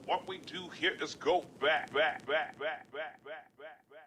What we do here is go back, back, back, back, back, back, back, back.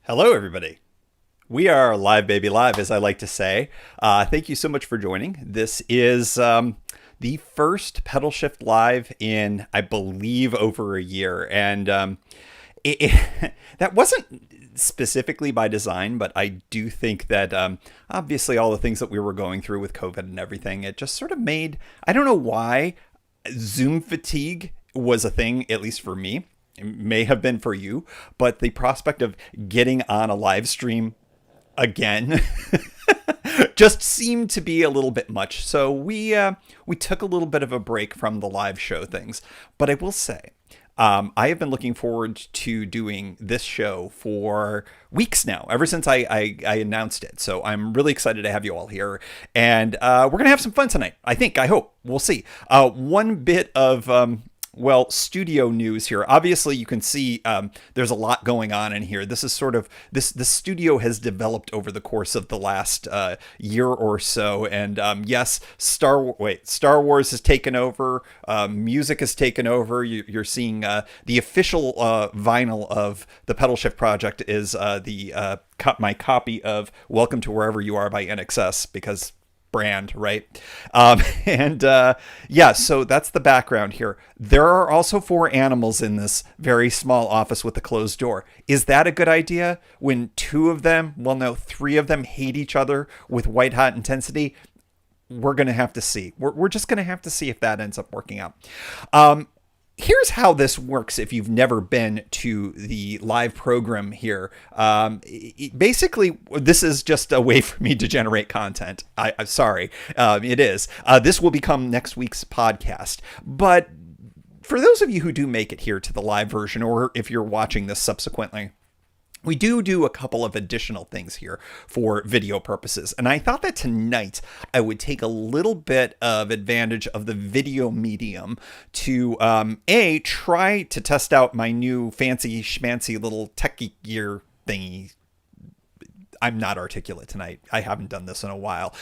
Hello, everybody. We are live, baby, live, as I like to say. Thank you so much for joining. This is the first Pedal Shift live in, I believe, over a year. And that wasn't specifically by design, but I do think that obviously all the things that we were going through with COVID and everything, it just sort of made, I don't know why, Zoom fatigue was a thing, at least for me. It may have been for you, but the prospect of getting on a live stream again just seemed to be a little bit much. So we took a little bit of a break from the live show things. But I will say, I have been looking forward to doing this show for weeks now, ever since I announced it. So I'm really excited to have you all here. And we're going to have some fun tonight. I hope. We'll see. One bit of studio news here. Obviously, you can see there's a lot going on in here. This is sort of the studio has developed over the course of the last year or so. And yes, Star Wars has taken over. Music has taken over. You're seeing the official vinyl of the Pedalshift project is my copy of Welcome to Wherever You Are by NXS, because brand, right? So that's the background here. There are also 4 animals in this very small office with a closed door. Is that a good idea when 2 of them, 3 of them hate each other with white hot intensity? We're going to have to see. We're just going to have to see if that ends up working out. Here's how this works if you've never been to the live program here. Basically, this is just a way for me to generate content. I'm sorry. It is. This will become next week's podcast. But for those of you who do make it here to the live version, or if you're watching this subsequently, we do a couple of additional things here for video purposes. And I thought that tonight I would take a little bit of advantage of the video medium to, try to test out my new fancy schmancy little techie gear thingy. I'm not articulate tonight. I haven't done this in a while.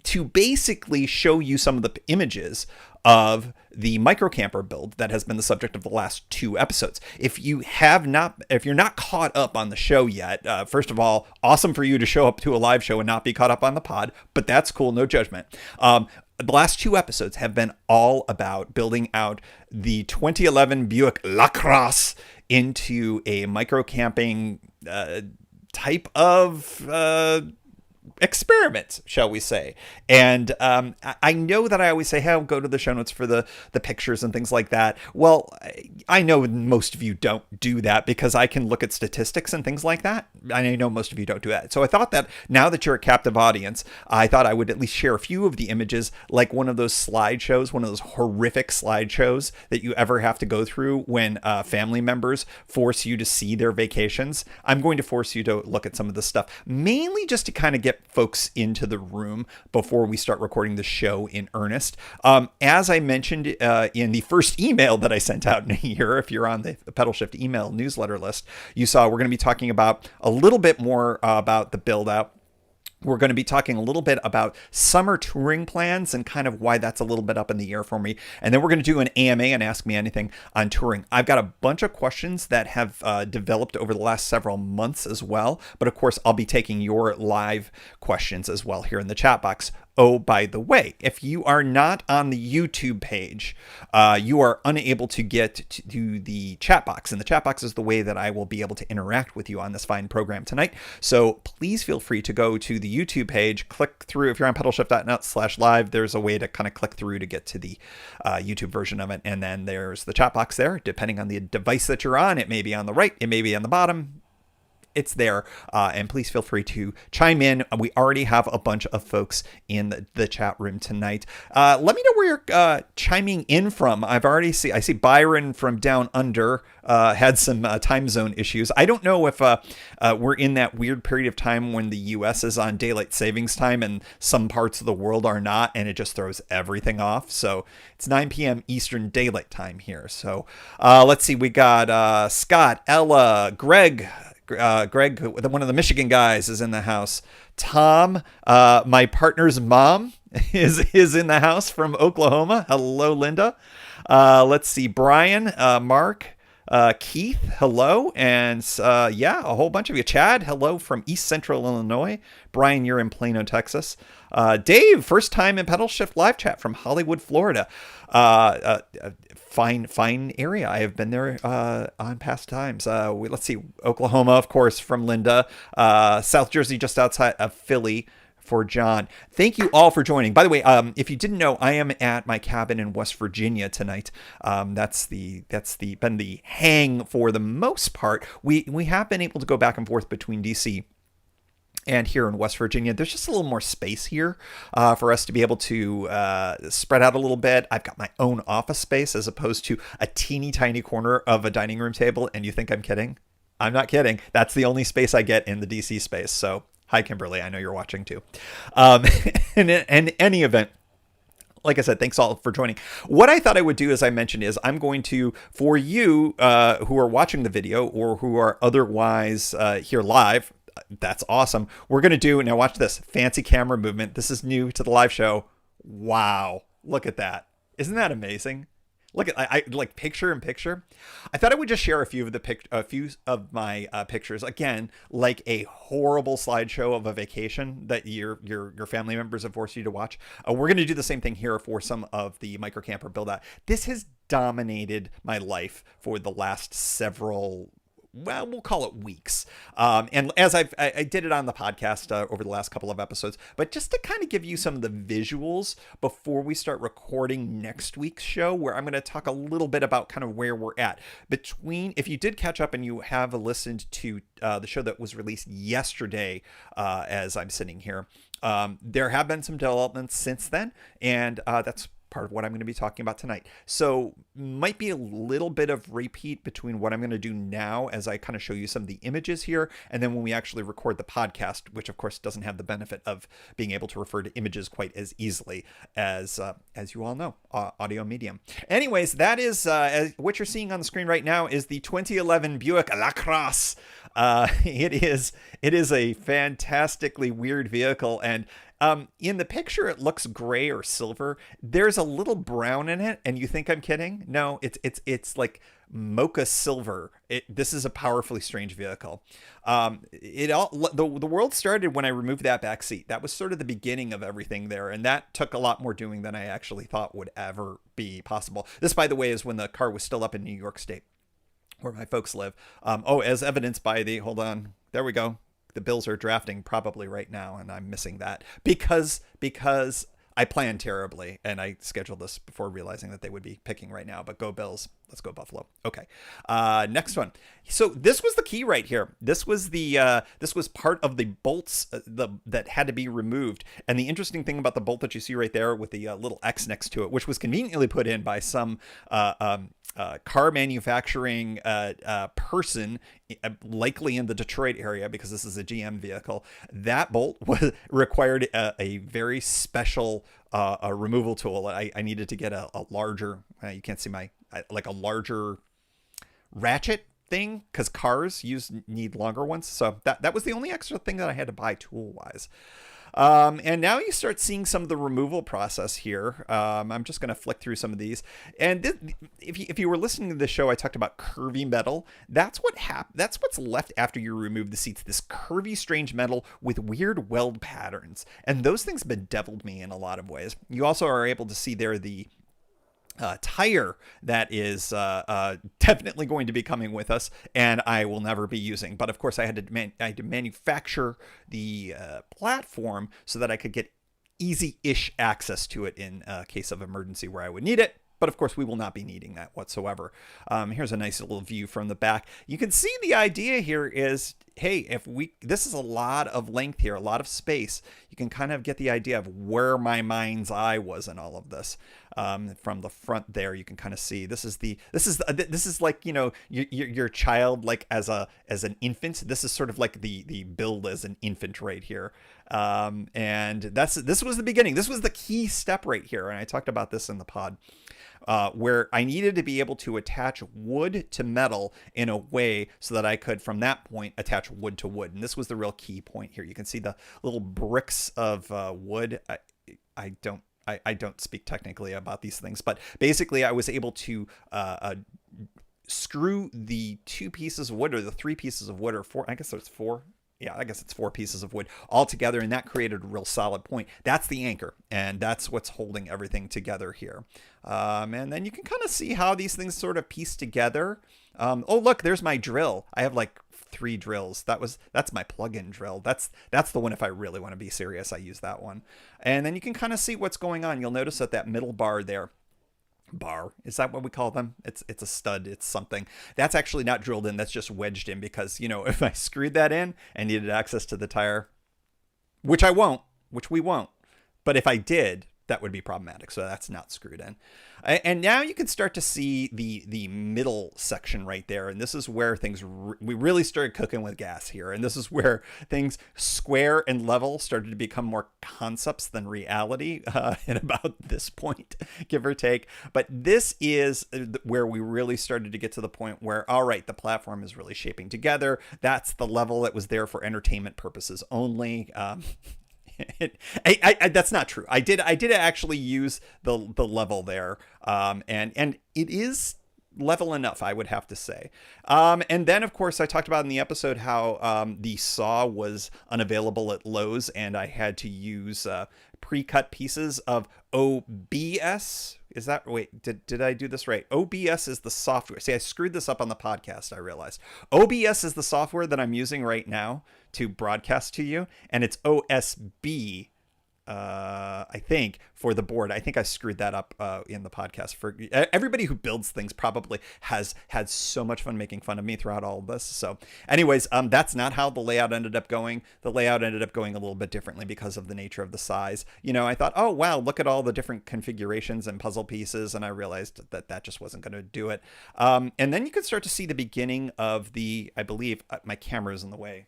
To basically show you some of the images of the microcamper build that has been the subject of the last 2 episodes. If you're not caught up on the show yet, first of all, awesome for you to show up to a live show and not be caught up on the pod, but that's cool, no judgment. The last 2 episodes have been all about building out the 2011 Buick LaCrosse into a microcamping type of experiment, shall we say. And I know that I always say, hey, I'll go to the show notes for the pictures and things like that. Well, I know most of you don't do that because I can look at statistics and things like that. I know most of you don't do that. So I thought that now that you're a captive audience, I thought I would at least share a few of the images, like one of those slideshows, one of those horrific slideshows that you ever have to go through when family members force you to see their vacations. I'm going to force you to look at some of this stuff, mainly just to kind of get folks into the room before we start recording the show in earnest. As I mentioned in the first email that I sent out in here, if you're on the Pedalshift email newsletter list, you saw we're going to be talking about a little bit more about the build out. We're going to be talking a little bit about summer touring plans and kind of why that's a little bit up in the air for me. And then we're going to do an AMA and Ask Me Anything on touring. I've got a bunch of questions that have developed over the last several months as well. But of course, I'll be taking your live questions as well here in the chat box. Oh, by the way, if you are not on the YouTube page, you are unable to get to the chat box. And the chat box is the way that I will be able to interact with you on this fine program tonight. So please feel free to go to the YouTube page, click through. If you're on pedalshift.net/live, there's a way to kind of click through to get to the YouTube version of it. And then there's the chat box there. Depending on the device that you're on, it may be on the right, it may be on the bottom. It's there, and please feel free to chime in. We already have a bunch of folks in the chat room tonight. Let me know where you're chiming in from. I see Byron from down under had some time zone issues. I don't know if we're in that weird period of time when the U.S. is on daylight savings time and some parts of the world are not, and it just throws everything off. So it's 9 p.m. Eastern Daylight Time here. So let's see. We got Scott, Ella, Greg, one of the Michigan guys, is in the house. Tom, my partner's mom, is in the house from Oklahoma. Hello, Linda. Let's see. Brian, Mark, Keith, hello. And yeah, a whole bunch of you. Chad, hello from East Central Illinois. Brian, you're in Plano, Texas. Dave, first time in Pedalshift live chat from Hollywood, Florida. Fine area. I have been there on past times. Let's see, Oklahoma, of course, from Linda. South Jersey, just outside of Philly, for John. Thank you all for joining. By the way, if you didn't know, I am at my cabin in West Virginia tonight. That's been the hang for the most part. We have been able to go back and forth between DC and here in West Virginia. There's just a little more space here for us to be able to spread out a little bit. I've got my own office space as opposed to a teeny tiny corner of a dining room table. And you think I'm kidding? I'm not kidding. That's the only space I get in the DC space. So hi, Kimberly. I know you're watching too. In any event, like I said, thanks all for joining. What I thought I would do, as I mentioned, is I'm going to, for you who are watching the video or who are otherwise here live, that's awesome. We're going to do, now watch this, fancy camera movement. This is new to the live show. Wow. Look at that. Isn't that amazing? Look at I like picture in picture. I thought I would just share a few of my pictures. Again, like a horrible slideshow of a vacation that your family members have forced you to watch. We're going to do the same thing here for some of the micro camper build out. This has dominated my life for the last several, well, we'll call it weeks. And as I did it on the podcast over the last couple of episodes, but just to kind of give you some of the visuals before we start recording next week's show, where I'm going to talk a little bit about kind of where we're at between, if you did catch up and you have listened to the show that was released yesterday, as I'm sitting here, there have been some developments since then. And that's part of what I'm going to be talking about tonight. So might be a little bit of repeat between what I'm going to do now as I kind of show you some of the images here, and then when we actually record the podcast, which of course doesn't have the benefit of being able to refer to images quite as easily as you all know, audio medium. Anyways, that is what you're seeing on the screen right now is the 2011 Buick LaCrosse. It is a fantastically weird vehicle, and in the picture, it looks gray or silver. There's a little brown in it, and you think I'm kidding? No, it's like mocha silver. This is a powerfully strange vehicle. The world started when I removed that back seat. That was sort of the beginning of everything there, and that took a lot more doing than I actually thought would ever be possible. This, by the way, is when the car was still up in New York State, where my folks live. As evidenced by the, hold on, there we go. The Bills are drafting probably right now, and I'm missing that because I planned terribly, and I scheduled this before realizing that they would be picking right now. But go Bills. Let's go Buffalo. Okay. Next one. So this was the key right here. This was part of the bolts that had to be removed. And the interesting thing about the bolt that you see right there with the little X next to it, which was conveniently put in by some car manufacturing person, likely in the Detroit area, because this is a GM vehicle. That bolt required a very special removal tool. I needed to get a larger, you can't see like a larger ratchet thing, because cars need longer ones. So that was the only extra thing that I had to buy tool wise. And now you start seeing some of the removal process here. I'm just going to flick through some of these. And if you were listening to the show, I talked about curvy metal. That's what's left after you remove the seats. This curvy, strange metal with weird weld patterns. And those things bedeviled me in a lot of ways. You also are able to see there the tire that is definitely going to be coming with us, and I will never be using. But of course, I had to manufacture the platform so that I could get easy-ish access to it in case of emergency where I would need it. But of course, we will not be needing that whatsoever. Here's a nice little view from the back. You can see the idea here is, hey, this is a lot of length here, a lot of space. You can kind of get the idea of where my mind's eye was in all of this. From the front there, you can kind of see this is like, you know, your child, like as an infant. This is sort of like the build as an infant right here. And this was the beginning. This was the key step right here. And I talked about this in the pod. Where I needed to be able to attach wood to metal in a way so that I could, from that point, attach wood to wood. And this was the real key point here. You can see the little bricks of wood. I don't speak technically about these things, but basically I was able to screw the 2 pieces of wood or the 3 pieces of wood or 4, I guess there's 4. Yeah, I guess it's 4 pieces of wood all together, and that created a real solid point. That's the anchor, and that's what's holding everything together here. And then you can kind of see how these things sort of piece together. Oh, look, there's my drill. I have like 3 drills. That's my plug-in drill. That's the one, if I really want to be serious, I use that one. And then you can kind of see what's going on. You'll notice that middle bar there, is that what we call them? It's a stud, it's something that's actually not drilled in, that's just wedged in, because if I screwed that in and needed access to the tire, which we won't, but if I did, that would be problematic. So that's not screwed in. And now you can start to see the middle section right there. And this is where things, we really started cooking with gas here. And this is where things square and level started to become more concepts than reality at about this point, give or take. But this is where we really started to get to the point where, all right, the platform is really shaping together. That's the level that was there for entertainment purposes only. That's not true. I did actually use the level there, and it is level enough, I would have to say. And then, of course, I talked about in the episode how the saw was unavailable at Lowe's, and I had to use pre-cut pieces of OBS. Is that, wait, did I do this right? OBS is the software. See, I screwed this up on the podcast, I realized. OBS is the software that I'm using right now to broadcast to you, and it's OSB, I think, for the board. I think I screwed that up in the podcast. For everybody who builds things probably has had so much fun making fun of me throughout all of this. So anyways, that's not how the layout ended up going. The layout ended up going a little bit differently because of the nature of the size. I thought, oh, wow, look at all the different configurations and puzzle pieces. And I realized that just wasn't going to do it. And then you could start to see the beginning of I believe my camera is in the way.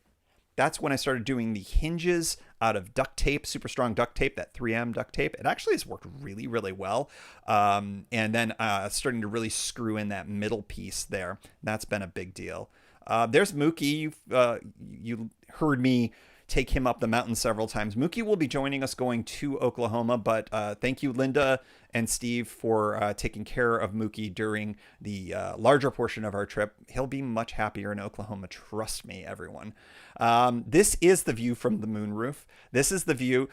That's when I started doing the hinges out of duct tape, super strong duct tape, that 3M duct tape. It actually has worked really, really well. And then starting to really screw in that middle piece there. That's been a big deal. There's Mookie. You heard me take him up the mountain several times. Mookie will be joining us going to Oklahoma, but thank you, Linda and Steve, for taking care of Mookie during the larger portion of our trip. He'll be much happier in Oklahoma. Trust me, everyone. This is the view from the moonroof. This is the view.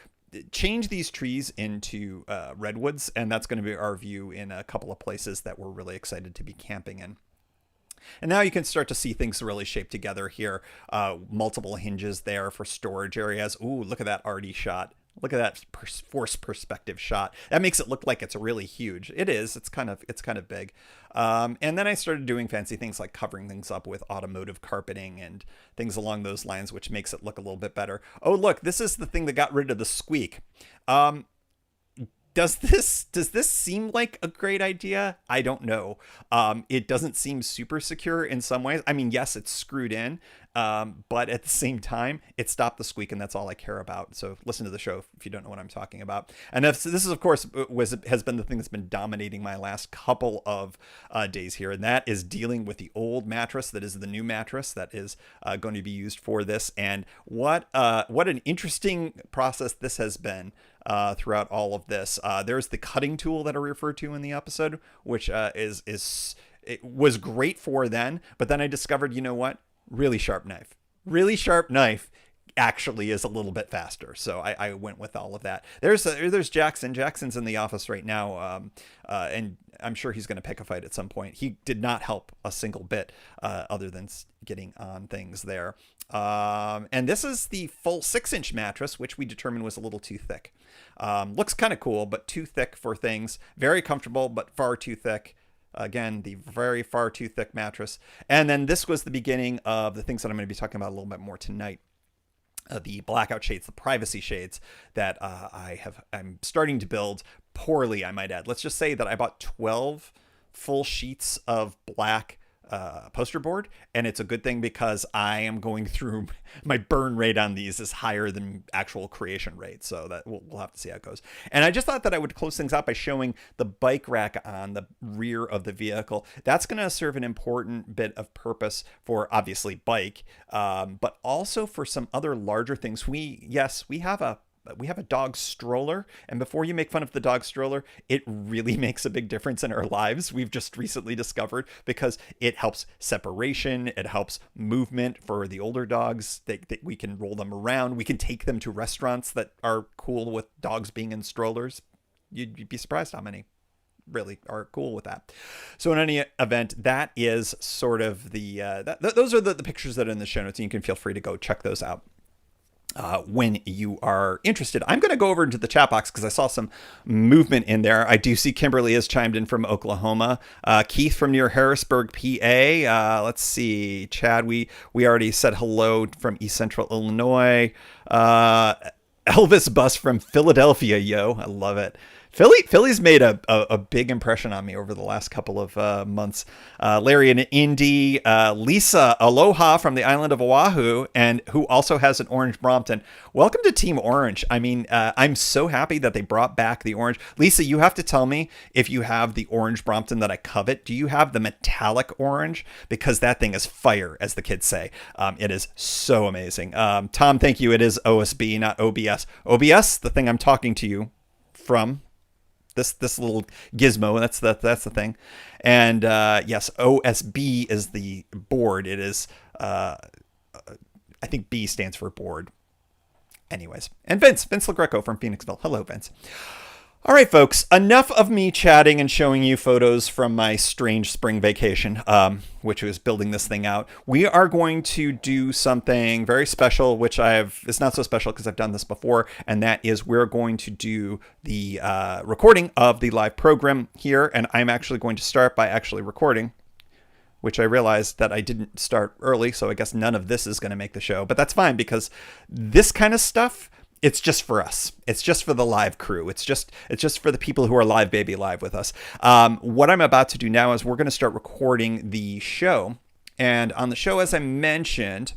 Change these trees into redwoods, and that's going to be our view in a couple of places that we're really excited to be camping in. And now you can start to see things really shape together here. Multiple hinges there for storage areas. Ooh, look at that arty shot. Look at that force perspective shot. That makes it look like it's really huge. It is. It's kind of big. And then I started doing fancy things like covering things up with automotive carpeting and things along those lines, which makes it look a little bit better. Oh, look, this is the thing that got rid of the squeak. Does this seem like a great idea? I don't know. It doesn't seem super secure in some ways. I mean, yes, it's screwed in, but at the same time, it stopped the squeak, and that's all I care about. So listen to the show if you don't know what I'm talking about. And this is, of course, has been the thing that's been dominating my last couple of days here, and that is dealing with the old mattress that is the new mattress that is going to be used for this. And what an interesting process this has been. Throughout all of this, there's the cutting tool that I referred to in the episode, which it was great for then. But then I discovered, you know what? Really sharp knife actually is a little bit faster. So I went with all of that. There's Jackson. Jackson's in the office right now, and I'm sure he's going to pick a fight at some point. He did not help a single bit, other than getting on things there. And this is the full 6-inch mattress, which we determined was a little too thick. Looks kind of cool, but too thick for things. Very comfortable, but far too thick. Again, the very far too thick mattress. And then this was the beginning of the things that I'm going to be talking about a little bit more tonight. The blackout shades, the privacy shades that I'm starting to build poorly, I might add. Let's just say that I bought 12 full sheets of black poster board, and it's a good thing because I am going through my burn rate on these is higher than actual creation rate, so that we'll have to see how it goes. And I just thought that I would close things out by showing the bike rack on the rear of the vehicle. That's going to serve an important bit of purpose for obviously bike, but also for some other larger things. We have a we have a dog stroller, and before you make fun of the dog stroller, it really makes a big difference in our lives. We've just recently discovered, because it helps separation, it helps movement for the older dogs. That we can roll them around, we can take them to restaurants that are cool with dogs being in strollers. You'd be surprised how many really are cool with that. So in any event, that is sort of the those are the pictures that are in the show notes, and you can feel free to go check those out when you are interested. I'm going to go over into the chat box because I saw some movement in there. I do see Kimberly has chimed in from Oklahoma. Keith from near Harrisburg, PA. Let's see. Chad, we already said hello from East Central Illinois. Elvis Bus from Philadelphia, yo. I love it. Philly's made a big impression on me over the last couple of months. Larry in Indy, Lisa Aloha from the island of Oahu, and who also has an orange Brompton. Welcome to Team Orange. I mean, I'm so happy that they brought back the orange. Lisa, you have to tell me if you have the orange Brompton that I covet. Do you have the metallic orange? Because that thing is fire, as the kids say. It is so amazing. Tom, thank you. It is OSB, not OBS. OBS, the thing I'm talking to you from. This little gizmo, that's the thing. And yes, OSB is the board. It is I think B stands for board. Anyways, and Vince LaGreco from Phoenixville. Hello, Vince. All right, folks, enough of me chatting and showing you photos from my strange spring vacation, which was building this thing out. We are going to do something very special, which it's not so special because I've done this before, and that is we're going to do the recording of the live program here, and I'm actually going to start by actually recording, which I realized that I didn't start early, so I guess none of this is going to make the show, but that's fine because this kind of stuff, it's just for us. It's just for the live crew. It's just for the people who are live baby live with us. What I'm about to do now is we're going to start recording the show. And on the show, as I mentioned,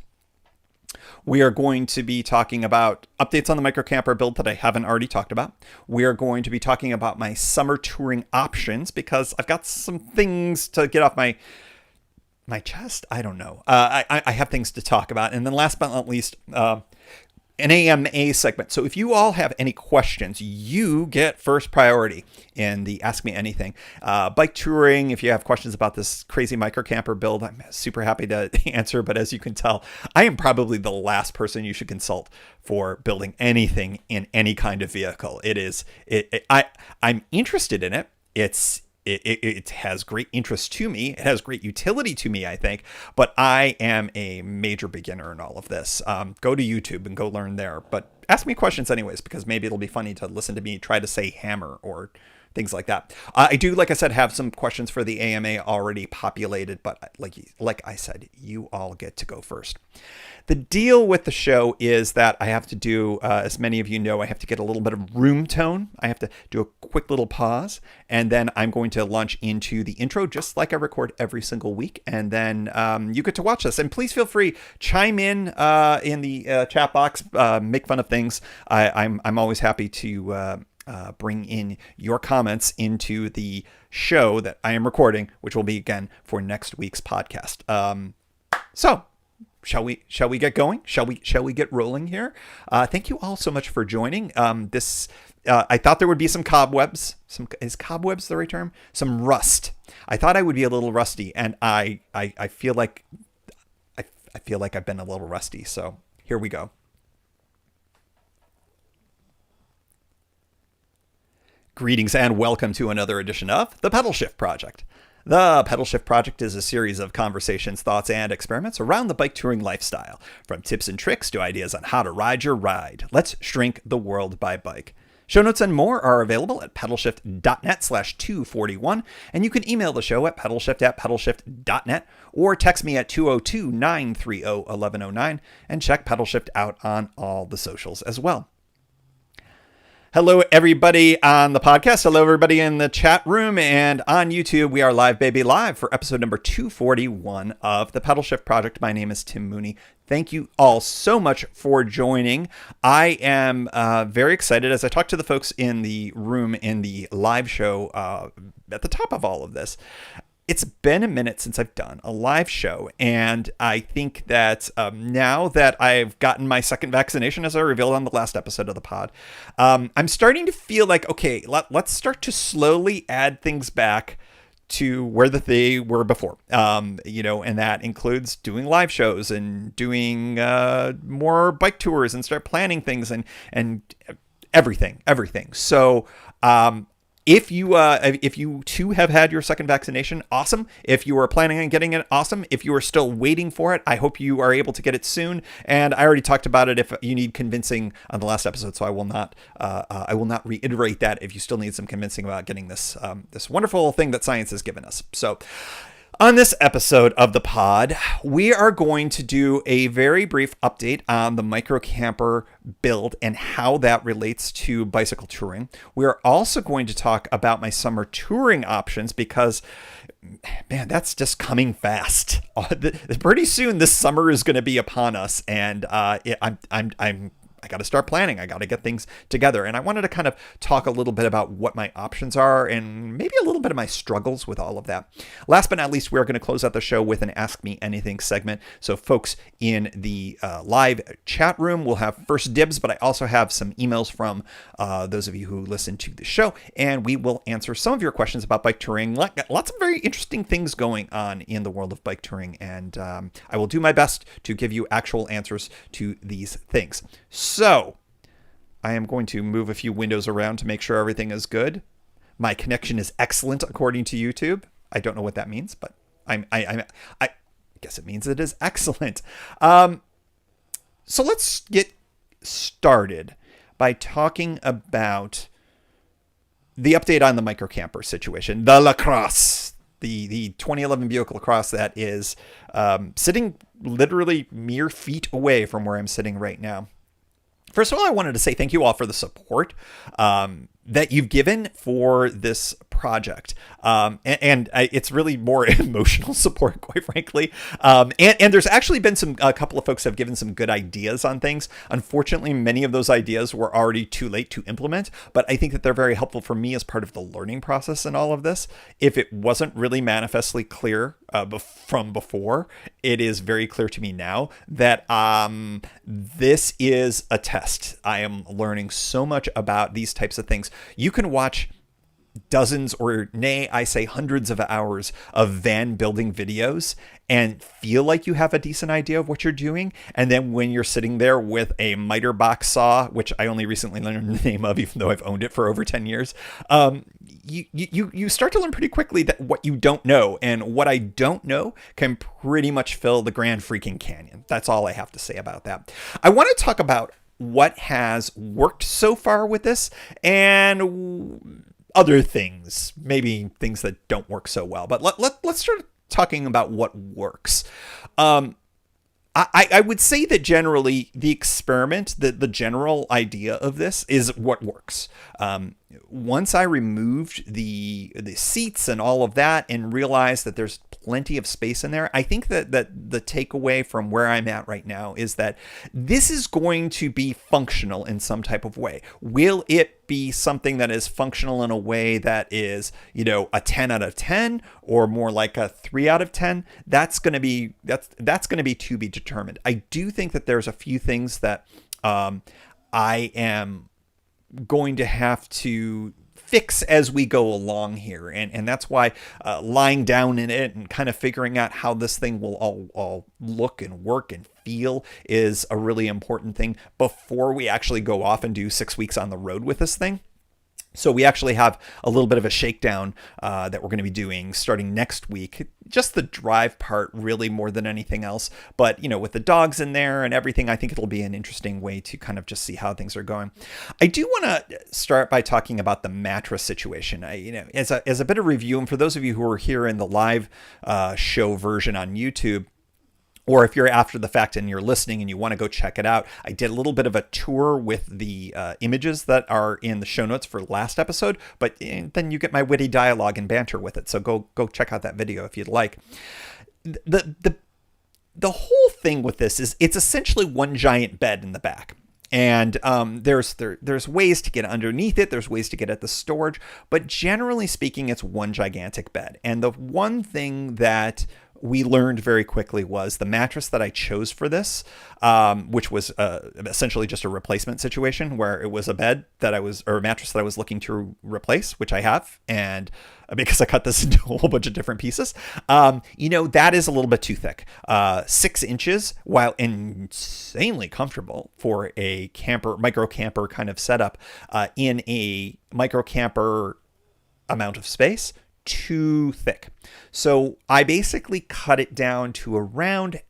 we are going to be talking about updates on the microcamper build that I haven't already talked about. We are going to be talking about my summer touring options because I've got some things to get off my chest. I don't know. I have things to talk about. And then last but not least, an AMA segment. So if you all have any questions, you get first priority in the Ask Me Anything. Bike touring, if you have questions about this crazy microcamper build, I'm super happy to answer. But as you can tell, I am probably the last person you should consult for building anything in any kind of vehicle. I'm interested in it. It has great interest to me. It has great utility to me, I think. But I am a major beginner in all of this. Go to YouTube and go learn there. But ask me questions anyways, because maybe it'll be funny to listen to me try to say hammer or things like that. I do, like I said, have some questions for the AMA already populated. But like I said, you all get to go first. The deal with the show is that I have to do, as many of you know, I have to get a little bit of room tone. I have to do a quick little pause, and then I'm going to launch into the intro just like I record every single week, and then you get to watch this. And please feel free, chime in the chat box, make fun of things. I'm always happy to bring in your comments into the show that I am recording, which will be, again, for next week's podcast. So... Shall we get going? Shall we get rolling here? Thank you all so much for joining. I thought there would be some cobwebs. Is cobwebs the right term? Some rust. I thought I would be a little rusty, and I feel like I've been a little rusty. So here we go. Greetings and welcome to another edition of the Pedalshift Project. The Pedalshift Project is a series of conversations, thoughts, and experiments around the bike touring lifestyle. From tips and tricks to ideas on how to ride your ride. Let's shrink the world by bike. Show notes and more are available at pedalshift.net/241, and you can email the show at pedalshift@pedalshift.net or text me at 202-930-1109 and check Pedalshift out on all the socials as well. Hello, everybody on the podcast. Hello, everybody in the chat room and on YouTube. We are live, baby, live for episode number 241 of the Pedalshift Project. My name is Tim Mooney. Thank you all so much for joining. I am very excited as I talk to the folks in the room in the live show at the top of all of this. it's been a minute since I've done a live show, and I think that now that I've gotten my second vaccination, as I revealed on the last episode of the pod, I'm starting to feel like, okay, let's start to slowly add things back to where they were before, and that includes doing live shows and doing more bike tours and start planning things and everything. So, if you too have had your second vaccination, awesome. If you are planning on getting it, awesome. If you are still waiting for it, I hope you are able to get it soon. And I already talked about it if you need convincing on the last episode, so I will not reiterate that if you still need some convincing about getting this this wonderful thing that science has given us. So, on this episode of the pod, we are going to do a very brief update on the micro camper build and how that relates to bicycle touring. We are also going to talk about my summer touring options because, man, that's just coming fast. Pretty soon, this summer is going to be upon us, and I got to start planning. I got to get things together. And I wanted to kind of talk a little bit about what my options are and maybe a little bit of my struggles with all of that. Last but not least, we're going to close out the show with an Ask Me Anything segment. So folks in the live chat room will have first dibs, but I also have some emails from those of you who listen to the show, and we will answer some of your questions about bike touring. Lots of very interesting things going on in the world of bike touring, and I will do my best to give you actual answers to these things. So, I am going to move a few windows around to make sure everything is good. My connection is excellent according to YouTube. I don't know what that means, but I guess it means it is excellent. So let's get started by talking about the update on the micro camper situation, the LaCrosse, the 2011 Buick LaCrosse that is sitting literally mere feet away from where I'm sitting right now. First of all, I wanted to say thank you all for the support that you've given for this project. And it's really more emotional support, quite frankly. And there's actually been a couple of folks have given some good ideas on things. Unfortunately, many of those ideas were already too late to implement, but I think that they're very helpful for me as part of the learning process in all of this. If it wasn't really manifestly clear from before, it is very clear to me now that this is a test. I am learning so much about these types of things. You can watch dozens or nay, I say hundreds of hours of van building videos and feel like you have a decent idea of what you're doing. And then when you're sitting there with a miter box saw, which I only recently learned the name of, even though I've owned it for over 10 years, you start to learn pretty quickly that what you don't know and what I don't know can pretty much fill the Grand Freaking Canyon. That's all I have to say about that. I want to talk about what has worked so far with this and other things, maybe things that don't work so well. But let's start talking about what works. I would say that generally the experiment, the general idea of this is what works. Once I removed the seats and all of that and realized that there's plenty of space in there, I think that the takeaway from where I'm at right now is that this is going to be functional in some type of way. Will it be something that is functional in a way that is, a 10 out of 10 or more like a 3 out of 10? That's going to be to be determined. I do think that there's a few things that I am going to have to fix as we go along here. And that's why lying down in it and kind of figuring out how this thing will all look and work and feel is a really important thing before we actually go off and do 6 weeks on the road with this thing. So we actually have a little bit of a shakedown that we're going to be doing starting next week. Just the drive part really more than anything else. But, with the dogs in there and everything, I think it'll be an interesting way to kind of just see how things are going. I do want to start by talking about the mattress situation. As a bit of review, and for those of you who are here in the live show version on YouTube, or if you're after the fact and you're listening and you want to go check it out, I did a little bit of a tour with the images that are in the show notes for last episode, but then you get my witty dialogue and banter with it. So go check out that video if you'd like. The whole thing with this is it's essentially one giant bed in the back. And there's ways to get underneath it. There's ways to get at the storage. But generally speaking, it's one gigantic bed. And the one thing that we learned very quickly was the mattress that I chose for this, which was essentially just a replacement situation where it was a bed that or a mattress that I was looking to replace, which I have. And because I cut this into a whole bunch of different pieces, that is a little bit too thick. 6 inches, while insanely comfortable for a micro camper kind of setup, in a micro camper amount of space, too thick. So I basically cut it down to around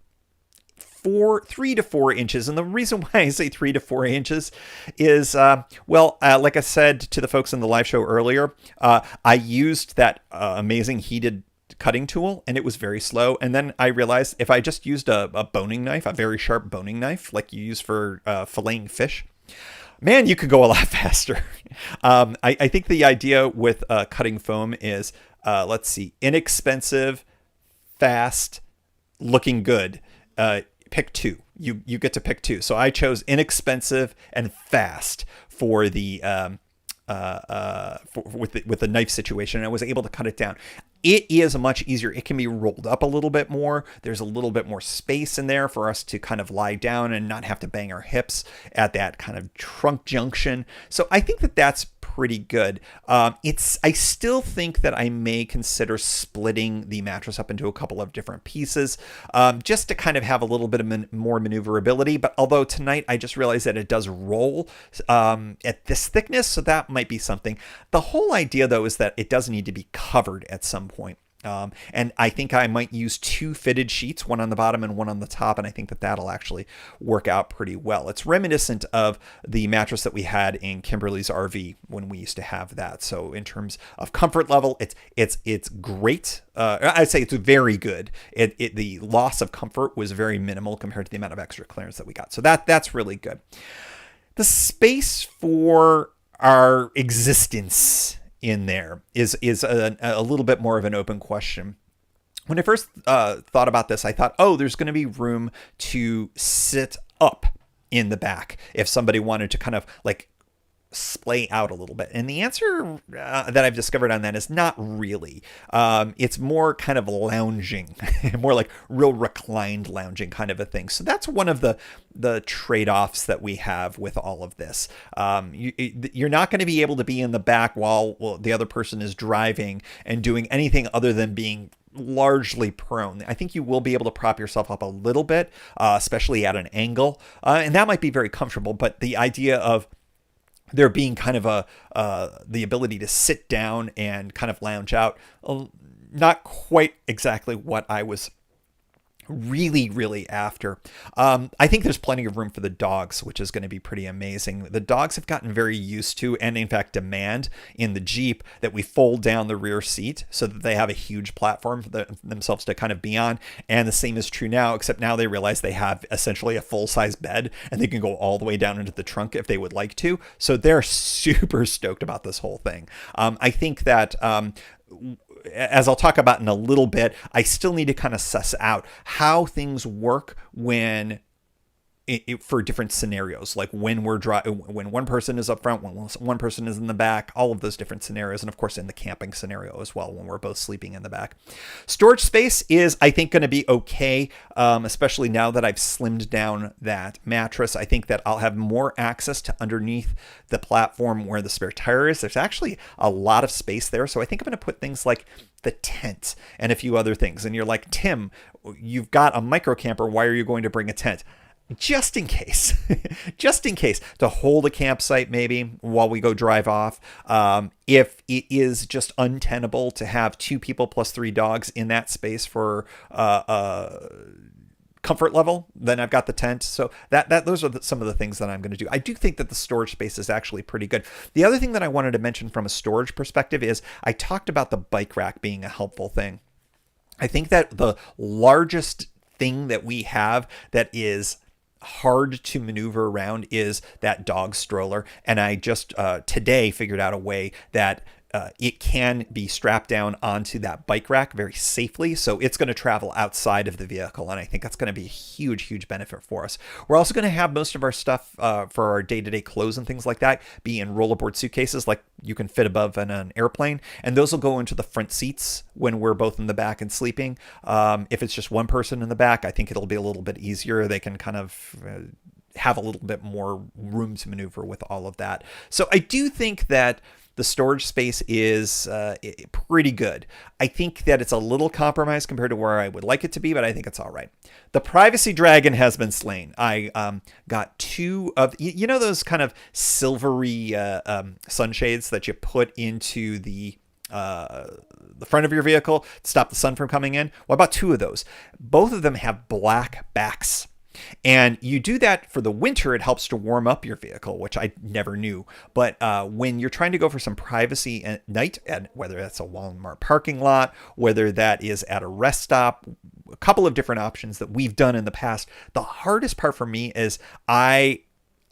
3 to 4 inches. And the reason why I say 3 to 4 inches is, like I said to the folks in the live show earlier, I used that amazing heated cutting tool and it was very slow. And then I realized if I just used a boning knife, a very sharp boning knife like you use for filleting fish, man, you could go a lot faster. I think the idea with cutting foam is, inexpensive, fast, looking good. Pick 2. You get to pick 2. So I chose inexpensive and fast for the with the knife situation, and I was able to cut it down. It is much easier. It can be rolled up a little bit more. There's a little bit more space in there for us to kind of lie down and not have to bang our hips at that kind of trunk junction. So I think that that's pretty good. I still think that I may consider splitting the mattress up into a couple of different pieces, just to kind of have a little bit of more maneuverability. But although tonight I just realized that it does roll at this thickness, so that might be something. The whole idea, though, is that it does need to be covered at some point. And I think I might use 2 fitted sheets, one on the bottom and one on the top, and I think that that'll actually work out pretty well. It's reminiscent of the mattress that we had in Kimberly's RV when we used to have that. So in terms of comfort level, it's great. I'd say it's very good. The loss of comfort was very minimal compared to the amount of extra clearance that we got. So that's really good. The space for our existence in there is a little bit more of an open question. When I first thought about this, I thought, there's going to be room to sit up in the back if somebody wanted to kind of like splay out a little bit. And the answer that I've discovered on that is not really. It's more kind of lounging, more like real reclined lounging kind of a thing. So that's one of the trade-offs that we have with all of this. You're not going to be able to be in the back while the other person is driving and doing anything other than being largely prone. I think you will be able to prop yourself up a little bit, especially at an angle, and that might be very comfortable. But the idea of there being kind of the ability to sit down and kind of lounge out, not quite exactly what I was really after. I think there's plenty of room for the dogs, which is going to be pretty amazing. The dogs have gotten very used to, and in fact demand in the Jeep, that we fold down the rear seat so that they have a huge platform for themselves to kind of be on. And the same is true now, except now they realize they have essentially a full-size bed and they can go all the way down into the trunk if they would like to. So they're super stoked about this whole thing. I think that as I'll talk about in a little bit, I still need to kind of suss out how things work when for different scenarios, like when when one person is up front, when one person is in the back, all of those different scenarios, and of course in the camping scenario as well, when we're both sleeping in the back. Storage space is, I think, going to be okay, especially now that I've slimmed down that mattress. I think that I'll have more access to underneath the platform where the spare tire is. There's actually a lot of space there, so I think I'm going to put things like the tent and a few other things. And you're like, Tim, you've got a micro camper. Why are you going to bring a tent? Just in case, to hold a campsite maybe while we go drive off. If it is just untenable to have 2 people plus 3 dogs in that space for comfort level, then I've got the tent. So those are some of the things that I'm going to do. I do think that the storage space is actually pretty good. The other thing that I wanted to mention from a storage perspective is I talked about the bike rack being a helpful thing. I think that the largest thing that we have that is hard to maneuver around is that dog stroller. And I just today figured out a way that it can be strapped down onto that bike rack very safely. So it's going to travel outside of the vehicle. And I think that's going to be a huge, huge benefit for us. We're also going to have most of our stuff for our day-to-day clothes and things like that be in rollerboard suitcases like you can fit above in an airplane. And those will go into the front seats when we're both in the back and sleeping. If it's just one person in the back, I think it'll be a little bit easier. They can kind of have a little bit more room to maneuver with all of that. So I do think that the storage space is pretty good. I think that it's a little compromised compared to where I would like it to be, but I think it's all right. The privacy dragon has been slain. I got 2 of, those kind of silvery sunshades that you put into the front of your vehicle to stop the sun from coming in. Well, I bought 2 of those. Both of them have black backs. And you do that for the winter. It helps to warm up your vehicle, which I never knew. But when you're trying to go for some privacy at night, and whether that's a Walmart parking lot, whether that is at a rest stop, a couple of different options that we've done in the past. The hardest part for me is I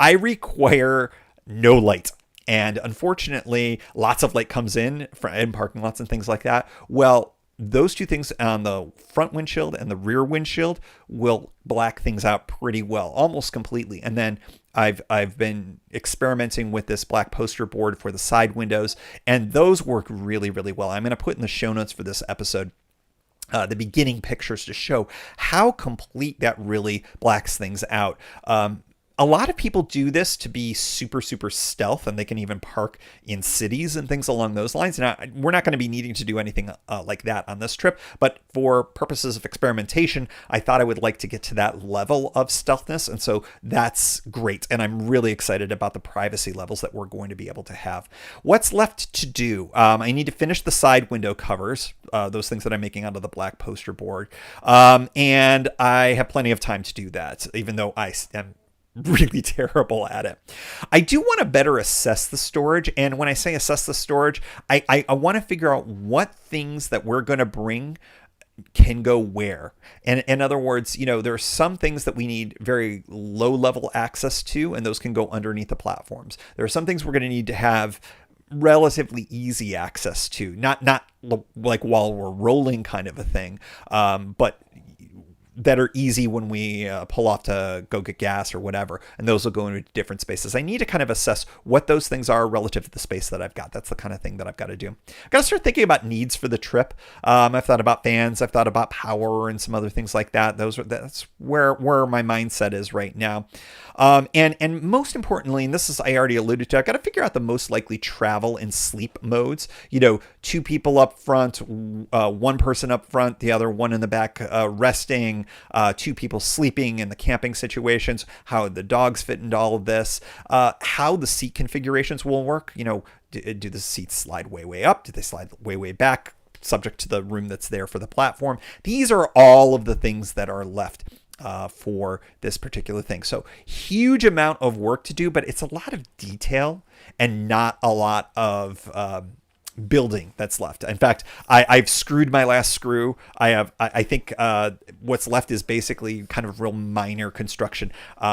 require no light. And unfortunately, lots of light comes in parking lots and things like that. Well, those 2 things on the front windshield and the rear windshield will black things out pretty well, almost completely. And then I've been experimenting with this black poster board for the side windows, and those work really, really well. I'm going to put in the show notes for this episode the beginning pictures to show how complete that really blacks things out. A lot of people do this to be super, super stealth, and they can even park in cities and things along those lines. Now, we're not going to be needing to do anything like that on this trip, but for purposes of experimentation, I thought I would like to get to that level of stealthness, and so that's great, and I'm really excited about the privacy levels that we're going to be able to have. What's left to do? I need to finish the side window covers, those things that I'm making out of the black poster board, and I have plenty of time to do that, even though I am really terrible at it. I do want to better assess the storage. And when I say assess the storage, I want to figure out what things that we're going to bring can go where. And in other words, there are some things that we need very low level access to, and those can go underneath the platforms. There are some things we're going to need to have relatively easy access to, not like while we're rolling kind of a thing, but that are easy when we pull off to go get gas or whatever, and those will go into different spaces. I need to kind of assess what those things are relative to the space that I've got. That's the kind of thing that I've got to do. I've got to start thinking about needs for the trip. I've thought about fans. I've thought about power and some other things like that. That's where my mindset is right now. And most importantly, and this is, I already alluded to, I got to figure out the most likely travel and sleep modes. 2 people up front, 1 person up front, the other one in the back resting, 2 people sleeping in the camping situations, how the dogs fit into all of this, how the seat configurations will work. Do the seats slide way, way up? Do they slide way, way back? Subject to the room that's there for the platform. These are all of the things that are left for this particular thing. So huge amount of work to do, but it's a lot of detail and not a lot of building that's left. In fact, I've screwed my last screw. I think what's left is basically kind of real minor construction.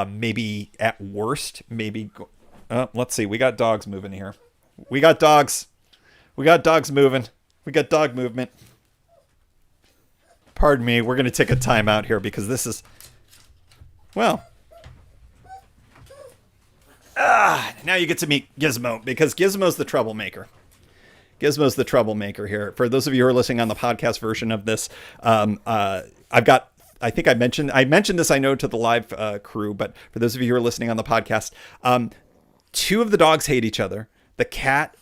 Maybe at worst, let's see. We got dogs moving here. We got dogs moving. We got dog movement. Pardon me. We're going to take a time out here because this is, well, now you get to meet Gizmo, because Gizmo's the troublemaker. Gizmo's the troublemaker here. For those of you who are listening on the podcast version of this, I've got, I think I mentioned this, I know, to the live crew, but for those of you who are listening on the podcast, 2 of the dogs hate each other. The cat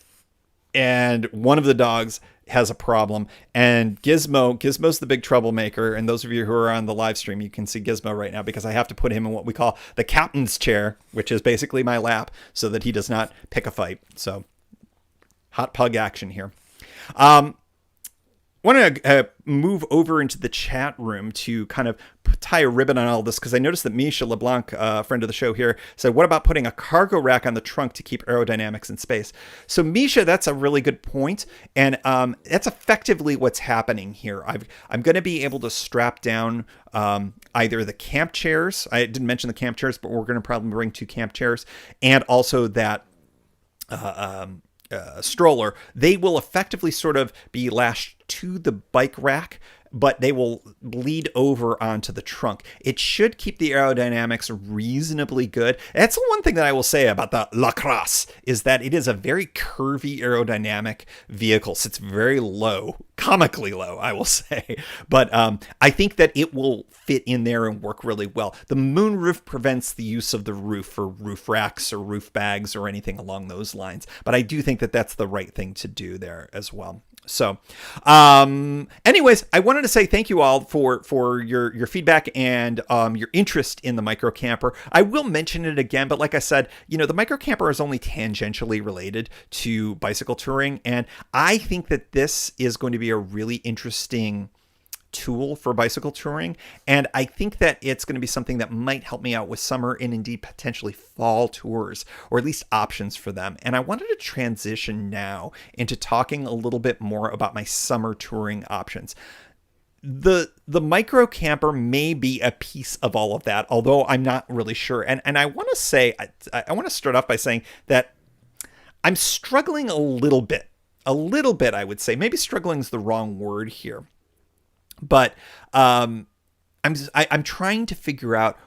and one of the dogs has a problem, and Gizmo's the big troublemaker. And those of you who are on the live stream, you can see Gizmo right now because I have to put him in what we call the captain's chair, which is basically my lap, so that he does not pick a fight. So hot pug action here. Want to move over into the chat room to kind of tie a ribbon on all this, because I noticed that Misha LeBlanc, a friend of the show here, said, what about putting a cargo rack on the trunk to keep aerodynamics in space? So Misha, that's a really good point, and that's effectively what's happening here. I'm going to be able to strap down either the camp chairs. I didn't mention the camp chairs, but we're going to probably bring 2 camp chairs, and also that stroller, they will effectively sort of be lashed to the bike rack, but they will bleed over onto the trunk. It should keep the aerodynamics reasonably good. That's the one thing that I will say about the Lacrosse, is that it is a very curvy aerodynamic vehicle. Sits very low, comically low, I will say. But I think that it will fit in there and work really well. The moonroof prevents the use of the roof for roof racks or roof bags or anything along those lines. But I do think that that's the right thing to do there as well. So, anyways, I wanted to say thank you all for your feedback and your interest in the micro camper. I will mention it again, but like I said, the micro camper is only tangentially related to bicycle touring, and I think that this is going to be a really interesting tool for bicycle touring, and I think that it's going to be something that might help me out with summer and indeed potentially fall tours, or at least options for them. And I wanted to transition now into talking a little bit more about my summer touring options. The micro camper may be a piece of all of that, although I'm not really sure. And I want to say, I want to start off by saying that I'm struggling a little bit, I would say. Maybe struggling is the wrong word here. But I'm trying to figure out,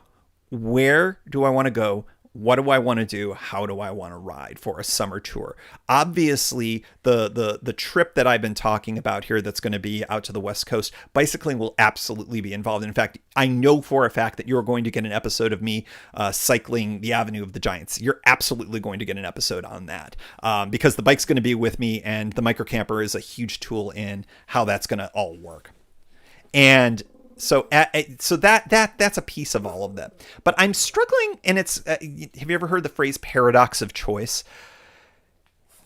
where do I want to go? What do I want to do? How do I want to ride for a summer tour? Obviously, the trip that I've been talking about here that's going to be out to the West Coast, bicycling will absolutely be involved. In fact, I know for a fact that you're going to get an episode of me cycling the Avenue of the Giants. You're absolutely going to get an episode on that because the bike's going to be with me, and the micro camper is a huge tool in how that's going to all work. And so that's a piece of all of that. But I'm struggling, and it's have you ever heard the phrase paradox of choice?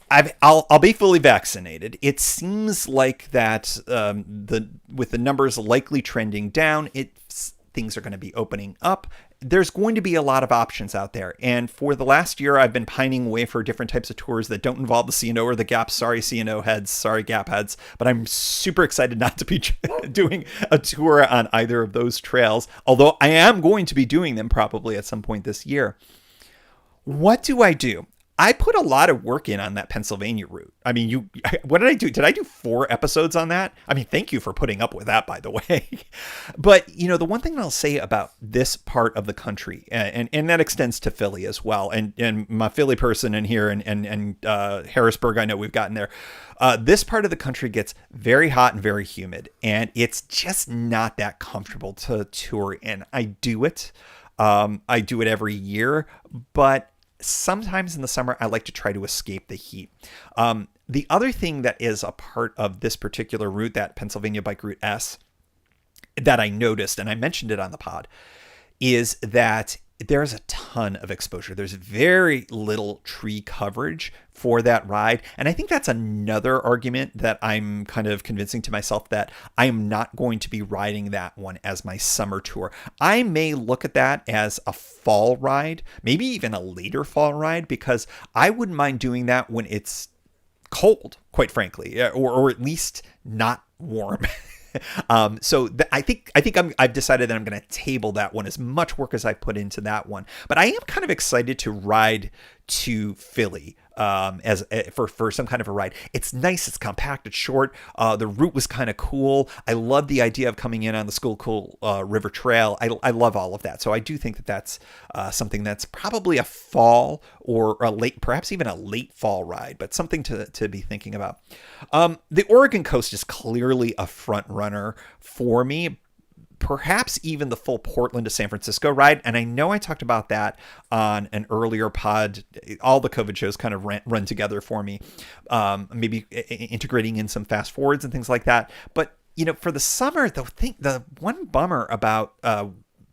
I'll be fully vaccinated. It seems like that with the numbers likely trending down, things are going to be opening up. There's going to be a lot of options out there. And for the last year, I've been pining away for different types of tours that don't involve the C&O or the Gap. Sorry, C&O heads. Sorry, Gap heads. But I'm super excited not to be doing a tour on either of those trails, although I am going to be doing them probably at some point this year. What do I do? I put a lot of work in on that Pennsylvania route. I mean, what did I do? Did I do 4 episodes on that? I mean, thank you for putting up with that, by the way. But, the one thing I'll say about this part of the country, and that extends to Philly as well, and my Philly person in here and Harrisburg, I know we've gotten there. This part of the country gets very hot and very humid, and it's just not that comfortable to tour in. I do it every year, but sometimes in the summer, I like to try to escape the heat. The other thing that is a part of this particular route, that Pennsylvania Bike Route S, that I noticed, and I mentioned it on the pod, is that there's a ton of exposure. There's very little tree coverage for that ride. And I think that's another argument that I'm kind of convincing to myself that I'm not going to be riding that one as my summer tour. I may look at that as a fall ride, maybe even a later fall ride, because I wouldn't mind doing that when it's cold, quite frankly, or at least not warm. I think I've decided that I'm going to table that one, as much work as I put into that one. But I am kind of excited to ride to Philly for some kind of a ride. It's nice, it's compact, it's short. The route was kind of cool. I love the idea of coming in on the Schuylkill River Trail. I love all of that. So I do think that that's something that's probably a fall or perhaps even a late fall ride, but something to be thinking about. The Oregon coast is clearly a front runner for me. Perhaps even the full Portland to San Francisco ride. And I know I talked about that on an earlier pod. All the COVID shows kind of run together for me. Maybe integrating in some fast forwards and things like that. But, for the summer, the one bummer about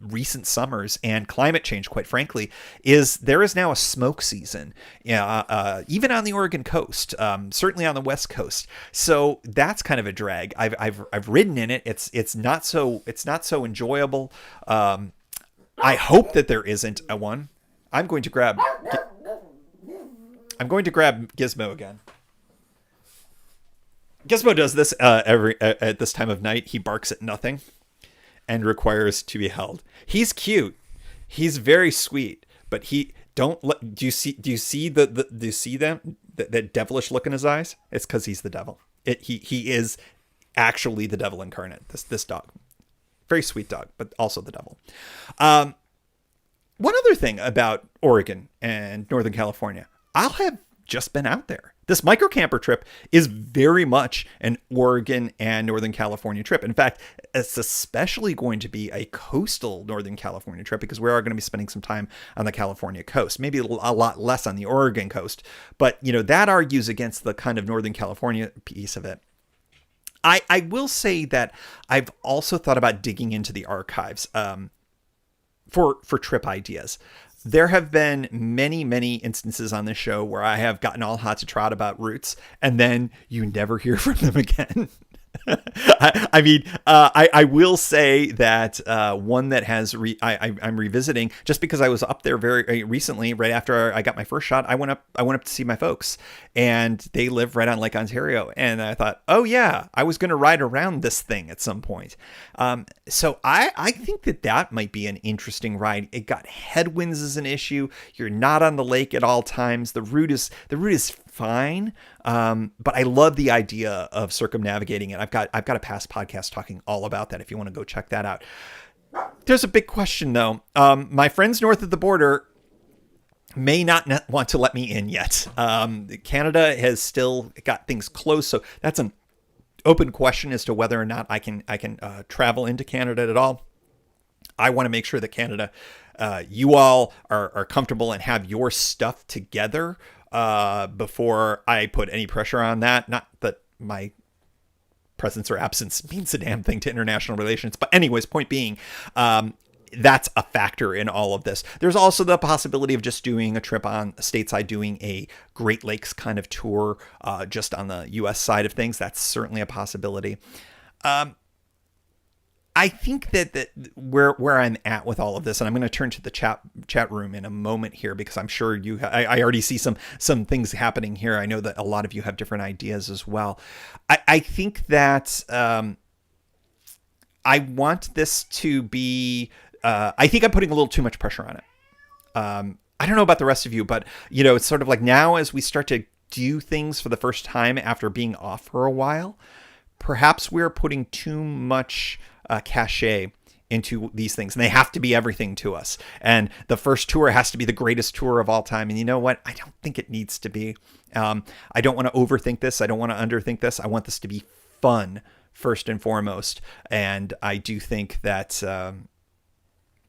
recent summers and climate change, quite frankly, is there is now a smoke season, even on the Oregon coast, certainly on the West Coast. So that's kind of a drag. I've ridden in it. It's not so enjoyable. I hope that there isn't a one. I'm going to grab Gizmo again. Gizmo does this at this time of night. He barks at nothing and requires to be held. He's cute. He's very sweet, but do you see them? that devilish look in his eyes, it's because he's the devil. He is actually the devil incarnate. This dog, very sweet dog, but also the devil. One other thing about Oregon and Northern California, I'll have just been out there. This micro camper trip is very much an Oregon and Northern California trip. In fact, it's especially going to be a coastal Northern California trip because we are going to be spending some time on the California coast, maybe a lot less on the Oregon coast. But, that argues against the kind of Northern California piece of it. I will say that I've also thought about digging into the archives for trip ideas. There have been many, many instances on this show where I have gotten all hot to trot about routes, and then you never hear from them again. I will say that one that has I'm revisiting just because I was up there very recently, right after I got my first shot. I went up to see my folks, and they live right on Lake Ontario. And I thought, oh yeah, I was going to ride around this thing at some point. So I think that might be an interesting ride. It got headwinds as an issue. You're not on the lake at all times. The route is fine. But I love the idea of circumnavigating it. I've got a past podcast talking all about that if you want to go check that out. There's a big question though. My friends north of the border may not want to let me in yet. Canada has still got things closed, so that's an open question as to whether or not I can travel into Canada at all. I want to make sure that Canada, you all are comfortable and have your stuff together before I put any pressure on that. Not that my presence or absence means a damn thing to international relations. But anyways, point being, that's a factor in all of this. There's also the possibility of just doing a trip on stateside, doing a Great Lakes kind of tour just on the U.S. side of things. That's certainly a possibility. I think that where I'm at with all of this, and I'm going to turn to the chat room in a moment here because I'm sure I already see some things happening here. I know that a lot of you have different ideas as well. I think that I want this to be. I think I'm putting a little too much pressure on it. I don't know about the rest of you, but it's sort of like now as we start to do things for the first time after being off for a while, perhaps we're putting too much cachet into these things, and they have to be everything to us. And the first tour has to be the greatest tour of all time. And you know what? I don't think it needs to be. I don't want to overthink this. I don't want to underthink this. I want this to be fun first and foremost. And I do think that,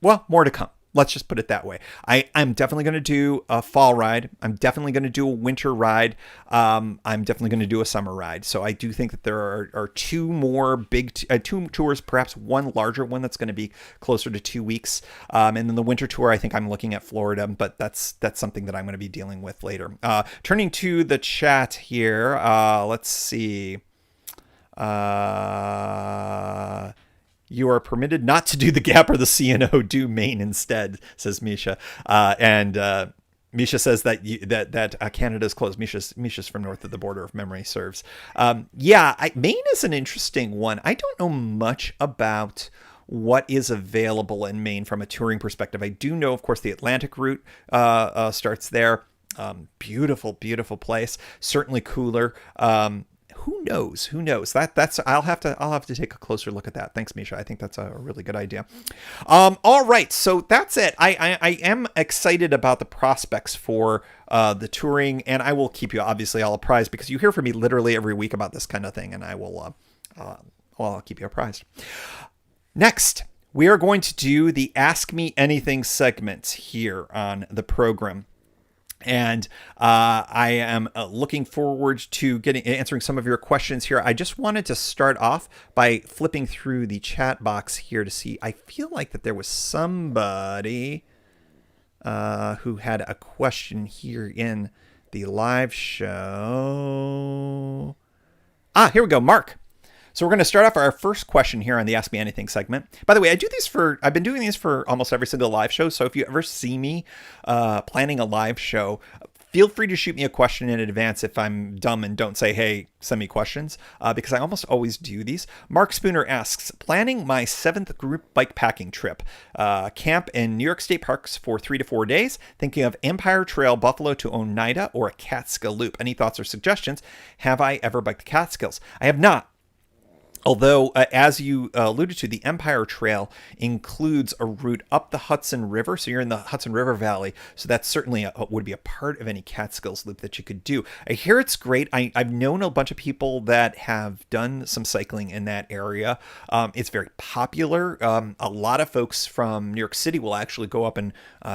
more to come. Let's just put it that way. I'm definitely going to do a fall ride. I'm definitely going to do a winter ride. I'm definitely going to do a summer ride. So I do think that there are two more big, two tours, perhaps one larger one that's going to be closer to 2 weeks. And then the winter tour, I think I'm looking at Florida, but that's something that I'm going to be dealing with later. Turning to the chat here. Let's see. You are permitted not to do the Gap or the CNO. Do Maine instead, says Misha. And Misha says that Canada is closed. Misha's from north of the border, if memory serves. Maine is an interesting one. I don't know much about what is available in Maine from a touring perspective. I do know, of course, the Atlantic route starts there. Beautiful, beautiful place. Certainly cooler. Who knows? That's I'll have to take a closer look at that. Thanks, Misha. I think that's a really good idea. All right, so that's it. I am excited about the prospects for the touring, and I will keep you obviously all apprised because you hear from me literally every week about this kind of thing, and I will I'll keep you apprised. Next, we are going to do the Ask Me Anything segment here on the program. And I am looking forward to answering some of your questions here. I just wanted to start off by flipping through the chat box here to see. I feel like that there was somebody who had a question here in the live show. Here we go, Mark. So we're going to start off our first question here on the Ask Me Anything segment. By the way, I've been doing these for almost every single live show. So if you ever see me planning a live show, Feel free to shoot me a question in advance if I'm dumb and don't say, hey, send me questions, because I almost always do these. Mark Spooner asks, planning my 7th group bike packing trip. Camp in New York State parks for 3 to 4 days. Thinking of Empire Trail, Buffalo to Oneida, or a Catskill Loop. Any thoughts or suggestions? Have I ever biked the Catskills? I have not. Although, as you alluded to, the Empire Trail includes a route up the Hudson River. So you're in the Hudson River Valley. So that's certainly would be a part of any Catskills loop that you could do. I hear it's great. I've known a bunch of people that have done some cycling in that area. It's very popular. A lot of folks from New York City will actually go up and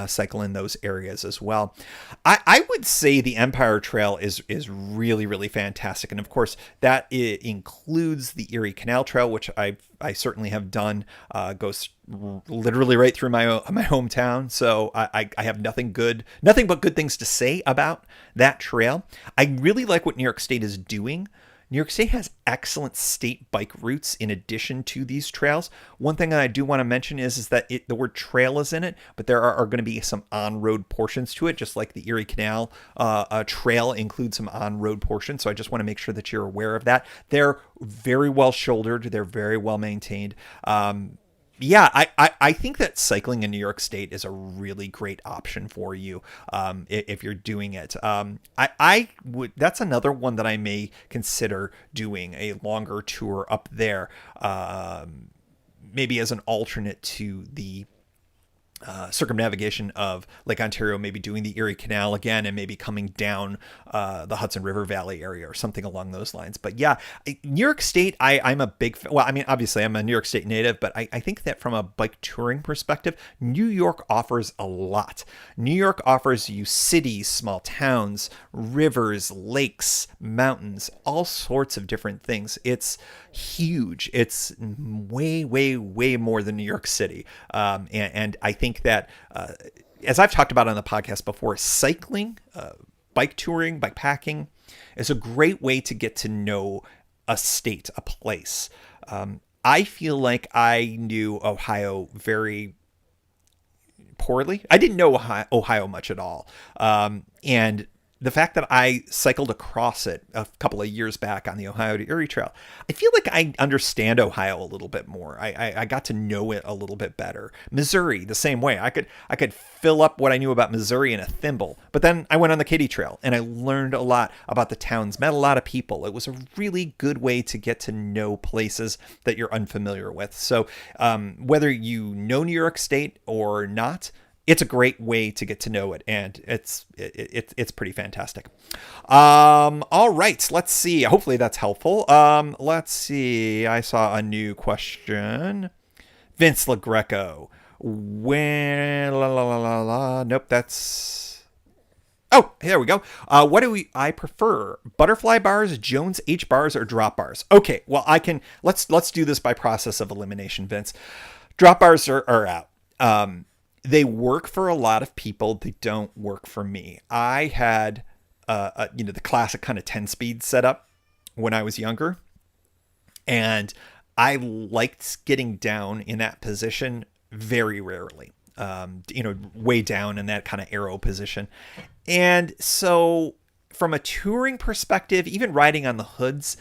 cycle in those areas as well. I would say the Empire Trail is really, really fantastic. And of course, that includes the Erie Canal Trail, which I certainly have done, goes literally right through my hometown. So I have nothing but good things to say about that trail. I really like what New York State is doing. New York State has excellent state bike routes in addition to these trails. One thing that I do want to mention is that the word trail is in it, but there are going to be some on-road portions to it, just like the Erie Canal trail includes some on-road portions. So I just want to make sure that you're aware of that. They're very well shouldered. They're very well maintained. Yeah, I think that cycling in New York State is a really great option for you if you're doing it. I would. That's another one that I may consider doing a longer tour up there, maybe as an alternate to the circumnavigation of Lake Ontario, maybe doing the Erie Canal again and maybe coming down the Hudson River Valley area or something along those lines. But yeah, New York State, I'm a big fan. Well, I mean, obviously I'm a New York State native, but I think that from a bike touring perspective, New York offers a lot. New York offers you cities, small towns, rivers, lakes, mountains, all sorts of different things. It's huge. It's way more than New York City. And I think that, as I've talked about on the podcast before, cycling, bike touring, bike packing is a great way to get to know a state, a place. I feel like I knew Ohio very poorly. I didn't know Ohio much at all. And the fact that I cycled across it a couple of years back on the Ohio to Erie Trail, I feel like I understand Ohio a little bit more. I got to know it a little bit better. Missouri, the same way. I could fill up what I knew about Missouri in a thimble. But then I went on the Katy Trail and I learned a lot about the towns, met a lot of people. It was a really good way to get to know places that you're unfamiliar with. So whether you know New York State or not, it's a great way to get to know it, and it's pretty fantastic. All right, let's see. Hopefully that's helpful. Let's see. I saw a new question. Vince LaGreco. Nope, that's. Oh, here we go. What do I prefer? Butterfly bars, Jones H bars, or drop bars? Okay, well I can. Let's do this by process of elimination, Vince. Drop bars are out. They work for a lot of people. They don't work for me. I had, the classic kind of 10-speed setup when I was younger. And I liked getting down in that position very rarely, way down in that kind of arrow position. And so from a touring perspective, even riding on the hoods,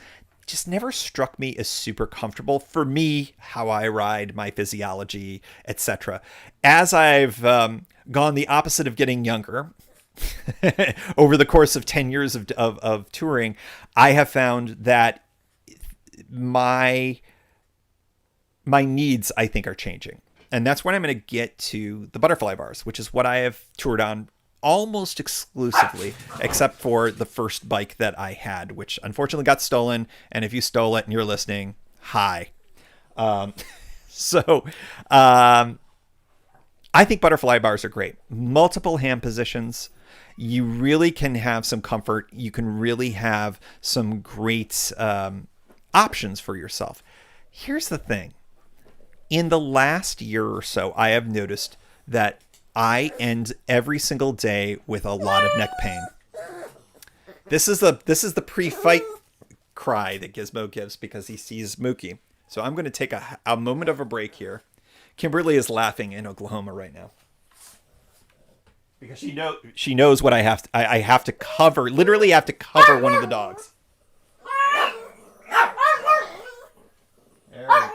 just never struck me as super comfortable for me, how I ride, my physiology, etc. As I've gone the opposite of getting younger, over the course of 10 years of touring, I have found that my needs, I think, are changing. And that's when I'm going to get to the butterfly bars, which is what I have toured on almost exclusively, except for the first bike that I had, which unfortunately got stolen. And if you stole it and you're listening, hi. I think butterfly bars are great. Multiple hand positions. You really can have some comfort. You can really have some great options for yourself. Here's the thing. In the last year or so, I have noticed that I end every single day with a lot of neck pain. This is the pre-fight cry that Gizmo gives because he sees Mookie. So I'm going to take a moment of a break here. Kimberly is laughing in Oklahoma right now. because she knows what I have to, I have to cover, literally have to cover one of the dogs. There we go.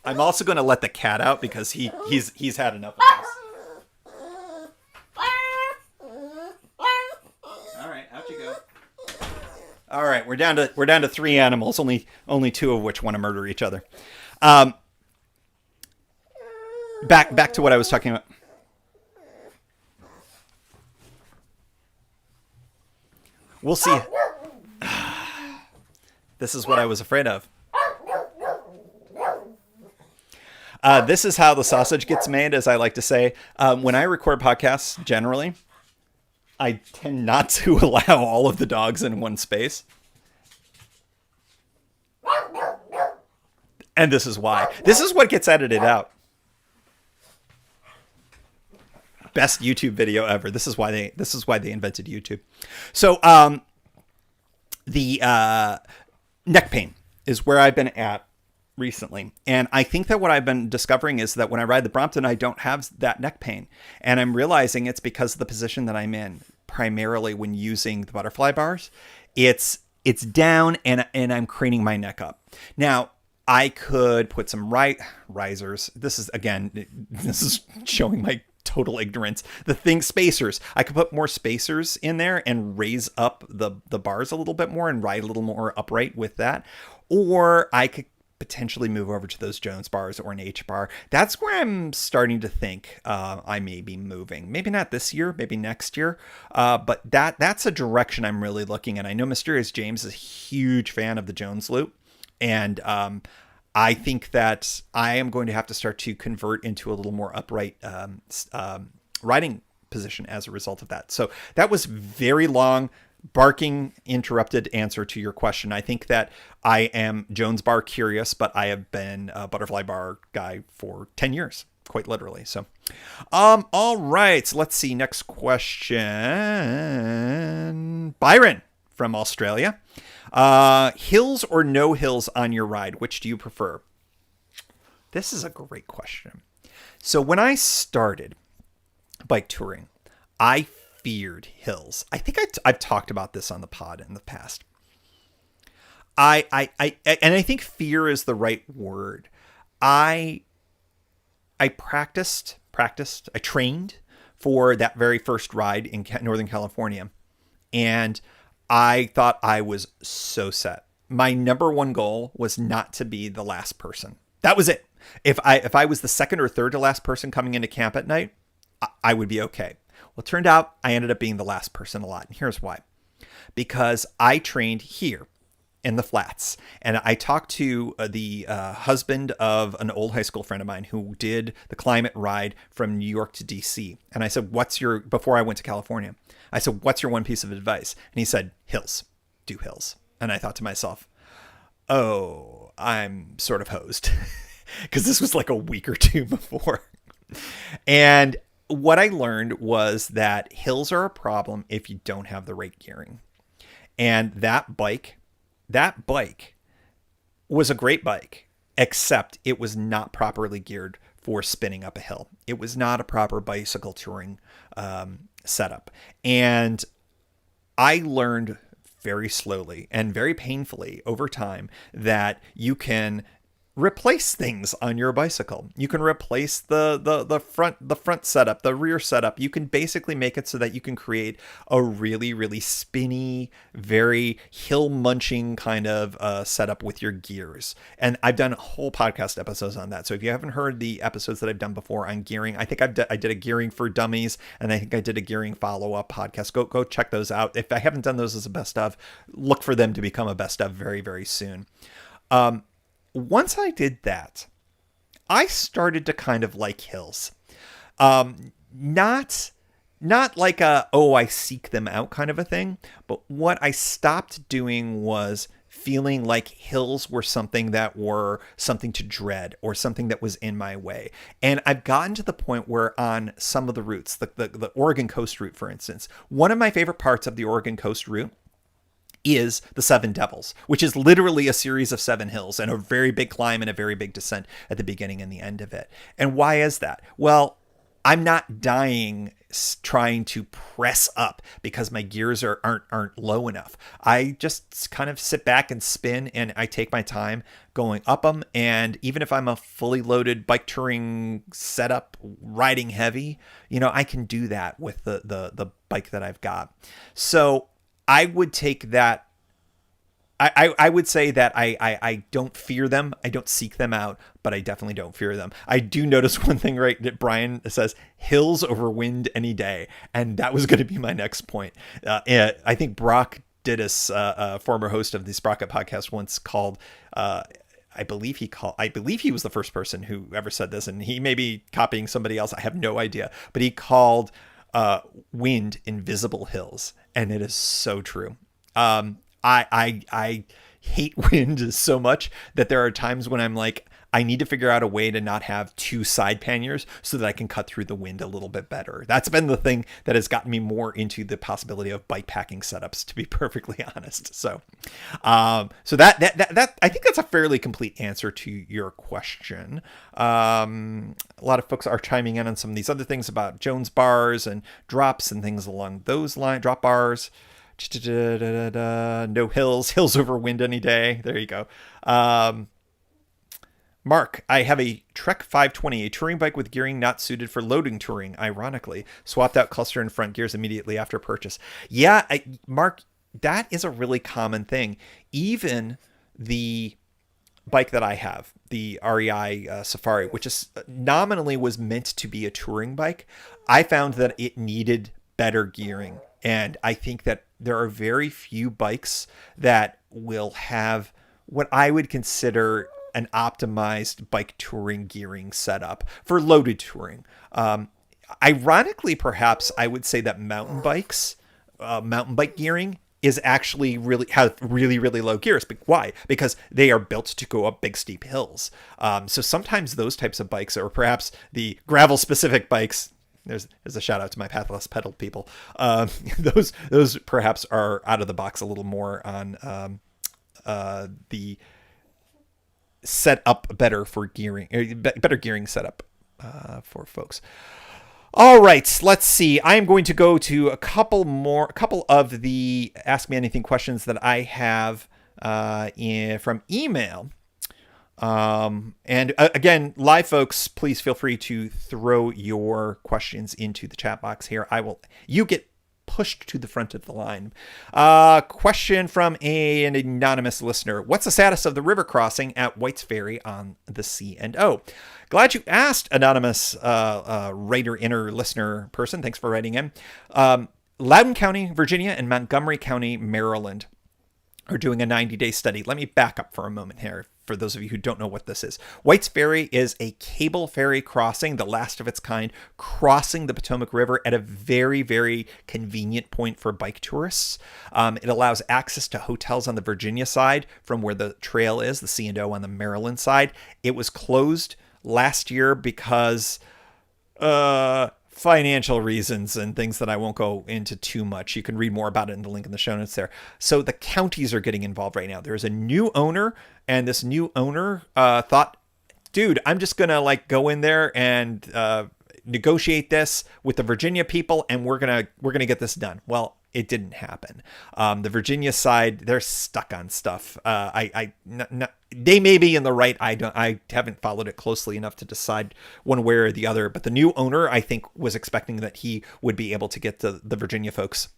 I'm also going to let the cat out because he's had enough of this. All right, out you go. All right, we're down to 3 animals, only 2 of which want to murder each other. Back to what I was talking about. We'll see. This is what I was afraid of. This is how the sausage gets made, as I like to say. When I record podcasts, generally, I tend not to allow all of the dogs in one space. And this is why. This is what gets edited out. Best YouTube video ever. This is why they invented YouTube. So the neck pain is where I've been at recently. And I think that what I've been discovering is that when I ride the Brompton, I don't have that neck pain. And I'm realizing it's because of the position that I'm in, primarily when using the butterfly bars. It's down and I'm craning my neck up. Now, I could put some risers. This is showing my total ignorance. Spacers. I could put more spacers in there and raise up the bars a little bit more and ride a little more upright with that. Or I could potentially move over to those Jones bars or an H bar. That's where I'm starting to think I may be moving. Maybe not this year, maybe next year. But that's a direction I'm really looking at. I know Mysterious James is a huge fan of the Jones loop. And I think that I am going to have to start to convert into a little more upright riding position as a result of that. So that was very long, barking, interrupted answer to your question. I think that I am Jones bar curious, but I have been a butterfly bar guy for 10 years, quite literally. So, all right. So let's see. Next question. Byron from Australia. Hills or no hills on your ride? Which do you prefer? This is a great question. So when I started bike touring, I feared hills. I think I've talked about this on the pod in the past. And I think fear is the right word. I practiced, I trained for that very first ride in Northern California. And I thought I was so set. My number one goal was not to be the last person. That was it. If I was the second or third to last person coming into camp at night, I would be okay. Well, it turned out I ended up being the last person a lot. And here's why. Because I trained here in the flats. And I talked to the husband of an old high school friend of mine who did the climate ride from New York to DC. And I said, before I went to California, I said, what's your one piece of advice? And he said, hills, do hills. And I thought to myself, oh, I'm sort of hosed because this was like a week or two before. And what I learned was that hills are a problem if you don't have the right gearing. And that bike was a great bike, except it was not properly geared for spinning up a hill. It was not a proper bicycle touring setup. And I learned very slowly and very painfully over time that you can replace things on your bicycle. You can replace the front setup, the rear setup. You can basically make it so that you can create a really, really spinny, very hill munching kind of setup with your gears. And I've done whole podcast episodes on that. So if you haven't heard the episodes that I've done before on gearing, I think I did a gearing for dummies, and I think I did a gearing follow-up podcast. Go check those out. If I haven't done those as a best of, look for them to become a best of very, very soon. Once I did that, I started to kind of like hills. Not like I seek them out kind of a thing, but what I stopped doing was feeling like hills were something to dread or something that was in my way. And I've gotten to the point where on some of the routes, the Oregon Coast route, for instance, one of my favorite parts of the Oregon Coast route is the Seven Devils, which is literally a series of 7 hills and a very big climb and a very big descent at the beginning and the end of it. And why is that? Well, I'm not dying trying to press up because my gears aren't low enough. I just kind of sit back and spin, and I take my time going up them. And even if I'm a fully loaded bike touring setup, riding heavy, I can do that with the bike that I've got. So I would take that. I would say that I don't fear them. I don't seek them out, but I definitely don't fear them. I do notice one thing, right, that Brian says, hills over wind any day. And that was going to be my next point. I think Brock Dittus, former host of the Sprocket podcast, once called, I believe he was the first person who ever said this, and he may be copying somebody else. I have no idea, but he called wind invisible hills. And it is so true. I hate wind so much that there are times when I'm like, I need to figure out a way to not have two side panniers so that I can cut through the wind a little bit better. That's been the thing that has gotten me more into the possibility of bike packing setups, to be perfectly honest. So that I think that's a fairly complete answer to your question. A lot of folks are chiming in on some of these other things about Jones bars and drops and things along those lines, drop bars. No hills over wind any day. There you go. Mark, I have a Trek 520, a touring bike with gearing not suited for loading touring, ironically. Swapped out cluster and front gears immediately after purchase. Yeah, Mark, that is a really common thing. Even the bike that I have, the REI Safari, which is nominally was meant to be a touring bike, I found that it needed better gearing. And I think that there are very few bikes that will have what I would consider an optimized bike touring gearing setup for loaded touring. Ironically, perhaps I would say that mountain bike gearing is actually have really low gears. But why? Because they are built to go up big steep hills. So sometimes those types of bikes, or perhaps the gravel specific bikes, there's a shout out to my Pathless Pedal people. Those perhaps are out of the box a little more on the set up better for gearing, better gearing setup for folks. All right, let's see. I am going to go to a couple of the Ask Me Anything questions that I have from email. And again, live folks, please feel free to throw your questions into the chat box here. You get pushed to the front of the line. Question from an anonymous listener. What's the status of the river crossing at White's Ferry on the C&O? Glad you asked, anonymous writer, inner listener person. Thanks for writing in. Loudoun County, Virginia, and Montgomery County, Maryland are doing a 90-day study. Let me back up for a moment here for those of you who don't know what this is. White's Ferry is a cable ferry crossing, the last of its kind, crossing the Potomac River at a very, very convenient point for bike tourists. It allows access to hotels on the Virginia side from where the trail is, the C&O on the Maryland side. It was closed last year because financial reasons and things that I won't go into too much. You can read more about it in the link in the show notes there. So the counties are getting involved right now. There's a new owner, and this new owner thought, dude, I'm just going to go in there and negotiate this with the Virginia people, and we're going to get this done. Well, it didn't happen. The Virginia side, they're stuck on stuff. They may be in the right. I haven't followed it closely enough to decide one way or the other. But the new owner, I think, was expecting that he would be able to get the Virginia folks,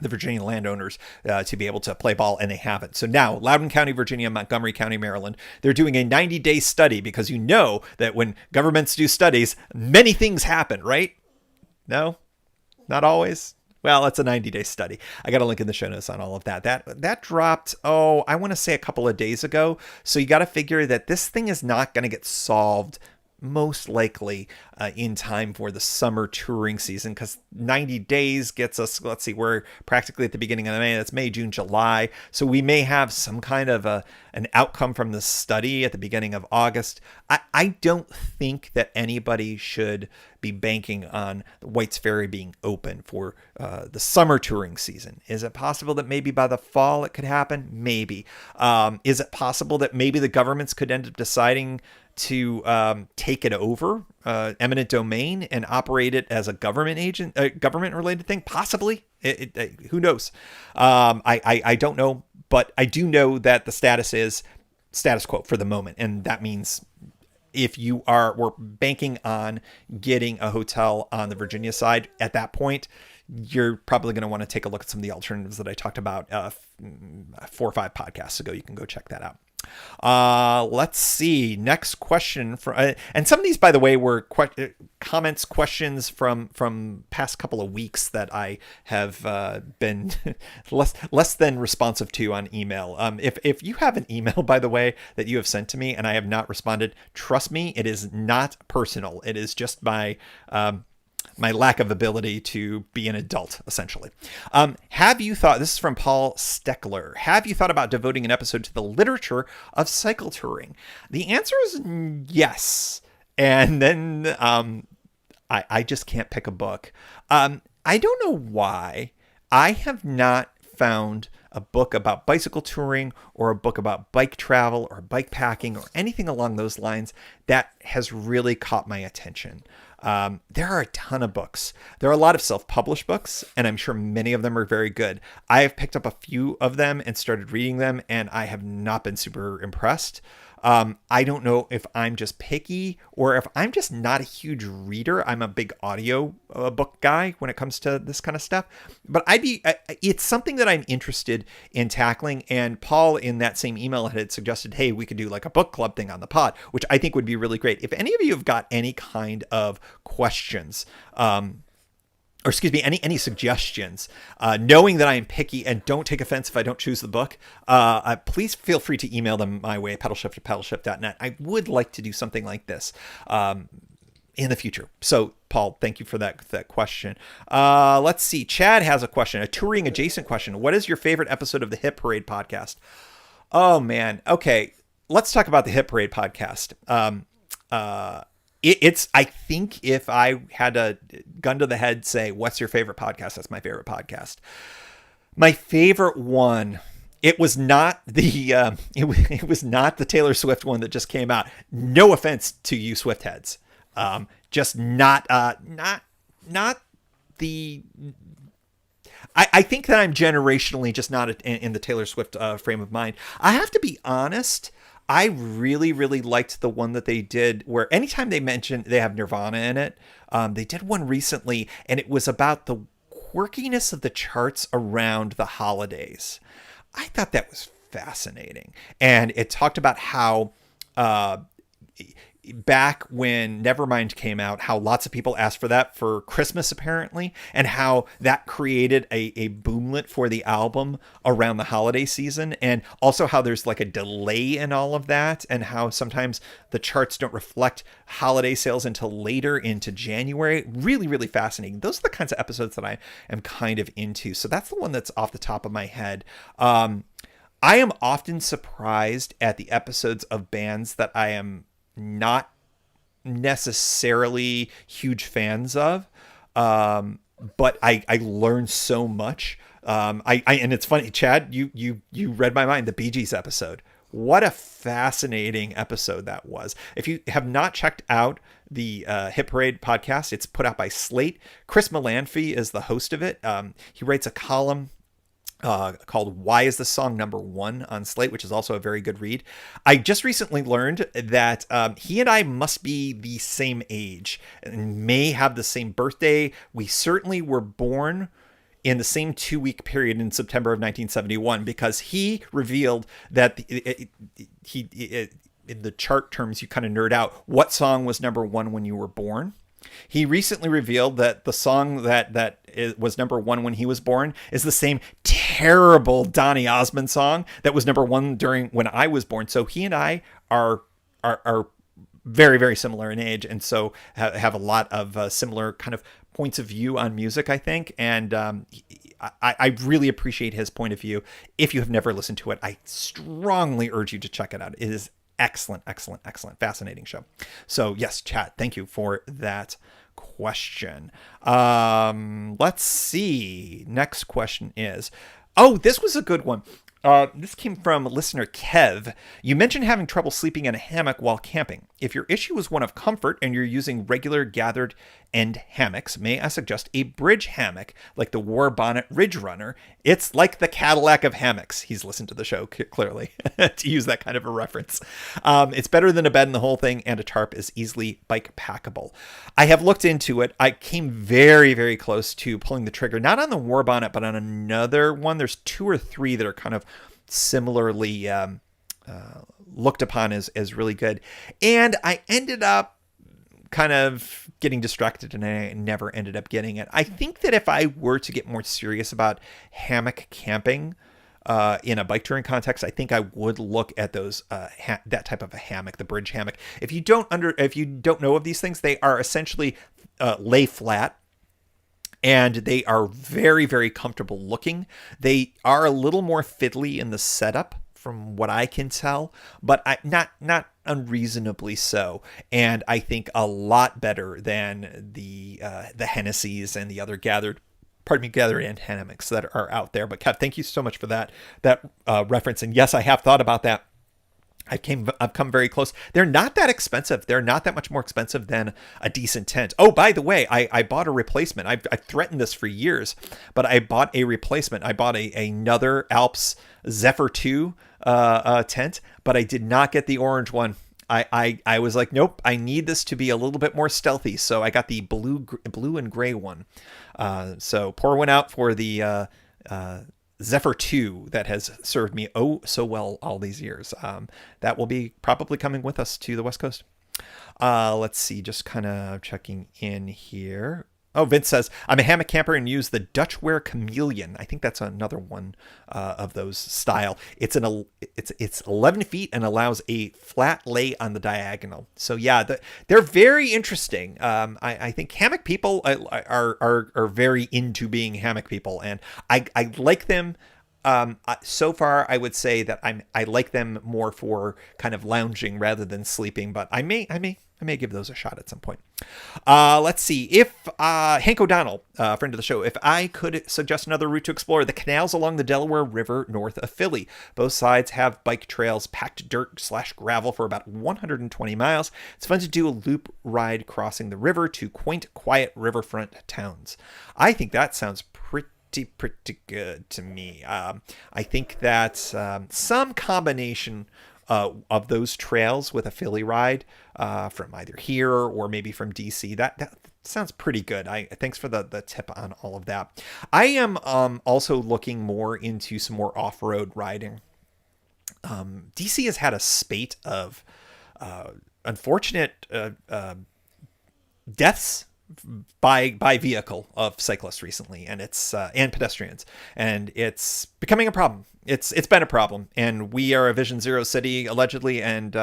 the Virginia landowners, to be able to play ball, and they haven't. So now, Loudoun County, Virginia, Montgomery County, Maryland, they're doing a 90-day study, because you know that when governments do studies, many things happen, right? No, not always. Well, it's a 90-day study. I got a link in the show notes on all of that. That dropped, I want to say a couple of days ago. So you got to figure that this thing is not going to get solved most likely in time for the summer touring season, because 90 days gets us, let's see, we're practically at the beginning of May. That's May, June, July. So we may have some kind of an outcome from the study at the beginning of August. I don't think that anybody should be banking on the White's Ferry being open for the summer touring season. Is it possible that maybe by the fall it could happen? Maybe. Is it possible that maybe the governments could end up deciding to take it over, eminent domain, and operate it as a government related thing? Possibly. Who knows? I don't know, but I do know that the status is status quo for the moment, and that means if we're banking on getting a hotel on the Virginia side at that point, you're probably going to want to take a look at some of the alternatives that I talked about 4 or 5 podcasts ago. You can go check that out. Let's see. Next question and some of these, by the way, were questions from past couple of weeks that I have been less than responsive to on email. If you have an email, by the way, that you have sent to me and I have not responded, trust me, it is not personal. It is just my lack of ability to be an adult, essentially. Have you thought, this is from Paul Steckler, have you thought about devoting an episode to the literature of cycle touring? The answer is yes. And then I just can't pick a book. I don't know why. I have not found a book about bicycle touring or a book about bike travel or bike packing or anything along those lines that has really caught my attention. There are a ton of books. There are a lot of self-published books, and I'm sure many of them are very good. I have picked up a few of them and started reading them, and I have not been super impressed. I don't know if I'm just picky or if I'm just not a huge reader. I'm a big audio book guy when it comes to this kind of stuff. But it's something that I'm interested in tackling. And Paul, in that same email, had suggested, hey, we could do like a book club thing on the pod, which I think would be really great. If any of you have got any kind of questions, or excuse me, any suggestions, knowing that I am picky, and don't take offense if I don't choose the book, please feel free to email them my way, pedalshift@pedalshift.net. I would like to do something like this in the future. So, Paul, thank you for that question. Let's see. Chad has a question, a touring adjacent question. What is your favorite episode of the Hit Parade podcast? Oh, man. Okay. Let's talk about the Hit Parade podcast. I think if I had a gun to the head, say, what's your favorite podcast? That's my favorite podcast. My favorite one, it was not the it was not the Taylor Swift one that just came out. No offense to you Swift heads. Just not the. I think that I'm generationally just not in the Taylor Swift frame of mind. I have to be honest. I really, really liked the one that they did where anytime they mention they have Nirvana in it, they did one recently, and it was about the quirkiness of the charts around the holidays. I thought that was fascinating. And it talked about how back when Nevermind came out, how lots of people asked for that for Christmas, apparently, and how that created a boomlet for the album around the holiday season, and also how there's like a delay in all of that, and how sometimes the charts don't reflect holiday sales until later into January. Really, really fascinating. Those are the kinds of episodes that I am kind of into. So that's the one that's off the top of my head. I am often surprised at the episodes of bands that I am not necessarily huge fans of, but I learned so much. And it's funny, Chad, you read my mind. The Bee Gees episode. What a fascinating episode that was. If you have not checked out the Hit Parade podcast, it's put out by Slate. Chris Melanphy is the host of it. He writes a column called Why Is This Song Number One on Slate, which is also a very good read. I just recently learned that he and I must be the same age and may have the same birthday. We certainly were born in the same 2-week period in September of 1971, because he revealed that in the chart terms, you kind of nerd out, what song was number one when you were born. He recently revealed that the song that was number one when he was born is the same terrible Donny Osmond song that was number one during when I was born. So he and I are very, very similar in age, and so have a lot of similar kind of points of view on music, I think. And I really appreciate his point of view. If you have never listened to it, I strongly urge you to check it out. It is excellent, excellent, excellent, fascinating show. So yes, Chad, thank you for that question. Let's see. Next question is, this was a good one. This came from listener Kev. You mentioned having trouble sleeping in a hammock while camping. If your issue is one of comfort and you're using regular gathered end hammocks, may I suggest a bridge hammock like the War Bonnet Ridge Runner? It's like the Cadillac of hammocks. He's listened to the show clearly to use that kind of a reference. It's better than a bed in the whole thing, and a tarp is easily bike packable. I have looked into it. I came very, very close to pulling the trigger, not on the War Bonnet, but on another one. There's 2 or 3 that are kind of similarly looked upon as really good. And I ended up kind of getting distracted and I never ended up getting it. I think that if I were to get more serious about hammock camping in a bike touring context, I think I would look at those that type of a hammock, the bridge hammock. If you don't know of these things, they are essentially lay flat. And they are very, very comfortable looking. They are a little more fiddly in the setup, from what I can tell, but not unreasonably so. And I think a lot better than the Hennessy's and the other gathered end hammocks that are out there. But Kev, thank you so much for that reference. And yes, I have thought about that. I've come very close. They're not that expensive. They're not that much more expensive than a decent tent. Oh, by the way, I bought a replacement. I've threatened this for years, but I bought a replacement. I bought another Alps Zephyr 2 tent, but I did not get the orange one. I was like, nope, I need this to be a little bit more stealthy. So I got the blue and gray one. So pour one out for the Zephyr 2 that has served me oh so well all these years. That will be probably coming with us to the West Coast. Let's see, just kind of checking in here. Oh, Vince says, I'm a hammock camper and use the Dutchware Chameleon. I think that's another one of those style. It's 11 feet and allows a flat lay on the diagonal. So yeah, they're very interesting. I think hammock people are very into being hammock people, and I like them. So far, I would say that I like them more for kind of lounging rather than sleeping, but I may give those a shot at some point. Let's see. If Hank O'Donnell, friend of the show, if I could suggest another route to explore, the canals along the Delaware River north of Philly. Both sides have bike trails, packed dirt/gravel for about 120 miles. It's fun to do a loop ride crossing the river to quaint, quiet riverfront towns. I think that sounds pretty good to me. I think that some combination of those trails with a Philly ride from either here or maybe from DC, that sounds pretty good. Thanks for the tip on all of that. I am also looking more into some more off-road riding. DC has had a spate of unfortunate deaths by vehicle of cyclists recently, and it's and pedestrians, and it's becoming a problem. It's been a problem, and we are a Vision Zero city allegedly, and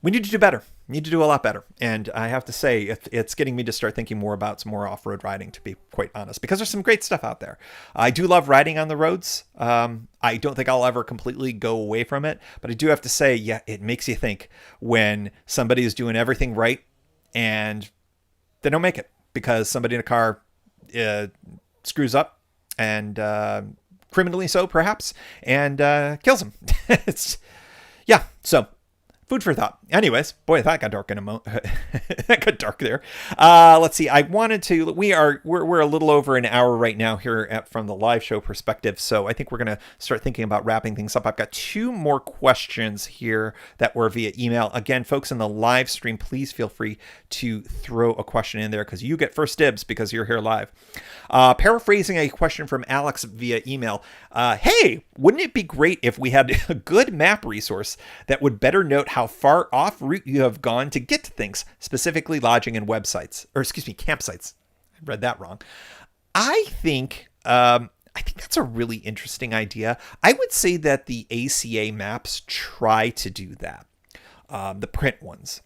we need to do better. We need to do a lot better. And I have to say, it's getting me to start thinking more about some more off-road riding, to be quite honest, because there's some great stuff out there. I do love riding on the roads. I don't think I'll ever completely go away from it, but I do have to say, yeah, it makes you think when somebody is doing everything right and they don't make it because somebody in a car screws up, and criminally so perhaps, and kills them. So food for thought. Anyways, boy, that got dark in a moment. That got dark there. Let's see. I wanted to. We're a little over an hour right now here from the live show perspective. So I think we're gonna start thinking about wrapping things up. I've got 2 more questions here that were via email. Again, folks in the live stream, please feel free to throw a question in there because you get first dibs because you're here live. Paraphrasing a question from Alex via email. Hey, wouldn't it be great if we had a good map resource that would better note how far off route you have gone to get to things, specifically lodging and campsites. I read that wrong. I think that's a really interesting idea. I would say that the ACA maps try to do that, the print ones.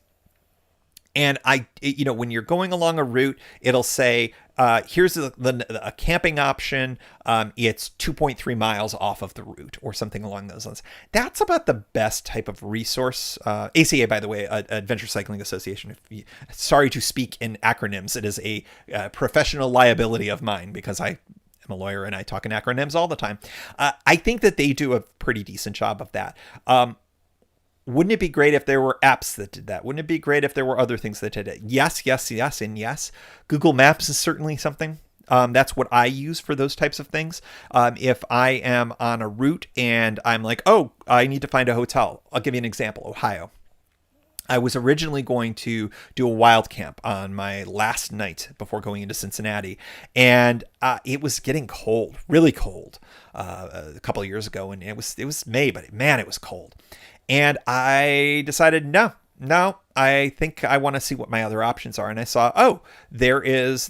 And when you're going along a route, it'll say, here's a camping option. It's 2.3 miles off of the route or something along those lines. That's about the best type of resource. ACA, by the way, Adventure Cycling Association. Sorry to speak in acronyms. It is a professional liability of mine because I'm I'm a lawyer and I talk in acronyms all the time. I think that they do a pretty decent job of that. Wouldn't it be great if there were apps that did that? Wouldn't it be great if there were other things that did it? Yes, yes, yes, and yes. Google Maps is certainly something. That's what I use for those types of things. If I am on a route and I'm like, oh, I need to find a hotel. I'll give you an example. Ohio. I was originally going to do a wild camp on my last night before going into Cincinnati, and it was getting cold, really cold, a couple of years ago, and it was May, but man, it was cold. And I decided, no, I think I want to see what my other options are. And I saw, oh, there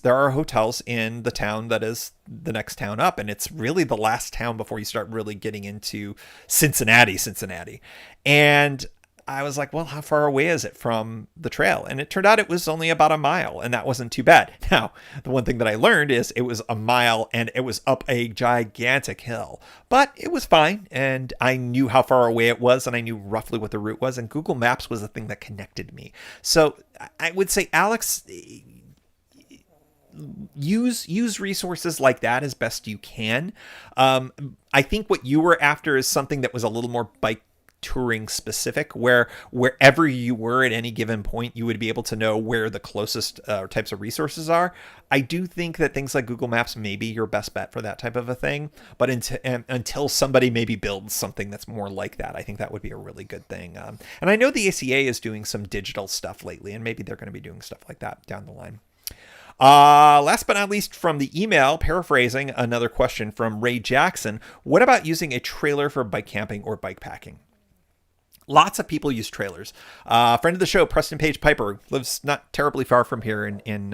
are hotels in the town that is the next town up. And it's really the last town before you start really getting into Cincinnati. And I was like, well, how far away is it from the trail? And it turned out it was only about a mile, and that wasn't too bad. Now, the one thing that I learned is it was a mile and it was up a gigantic hill, but it was fine. And I knew how far away it was, and I knew roughly what the route was, and Google Maps was the thing that connected me. So I would say, Alex, use resources like that as best you can. I think what you were after is something that was a little more bike touring specific, where wherever you were at any given point, you would be able to know where the closest types of resources are. I do think that things like Google Maps may be your best bet for that type of a thing, but until somebody maybe builds something that's more like that, I think that would be a really good thing. And I know the ACA is doing some digital stuff lately, and maybe they're going to be doing stuff like that down the line. Last but not least, from the email, paraphrasing another question from Ray Jackson, what about using a trailer for bike camping or bike packing? Lots of people use trailers. Friend of the show, Preston Page Piper, lives not terribly far from here in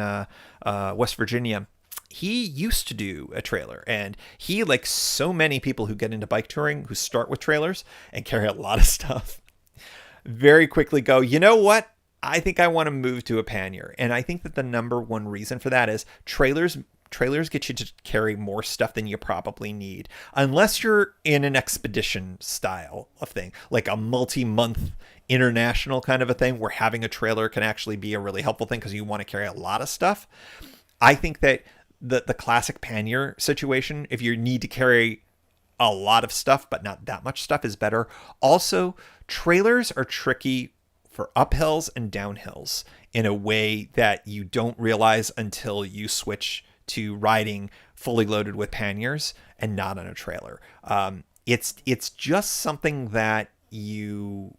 West Virginia. He used to do a trailer, and he, like so many people who get into bike touring, who start with trailers and carry a lot of stuff, very quickly go, you know what? I think I want to move to a pannier. And I think that the number one reason for that is trailers get you to carry more stuff than you probably need, unless you're in an expedition style of thing, like a multi-month international kind of a thing, where having a trailer can actually be a really helpful thing because you want to carry a lot of stuff. I think that the classic pannier situation, if you need to carry a lot of stuff but not that much stuff, is better. Also, trailers are tricky for uphills and downhills in a way that you don't realize until you switch to riding fully loaded with panniers and not on a trailer. It's just something that you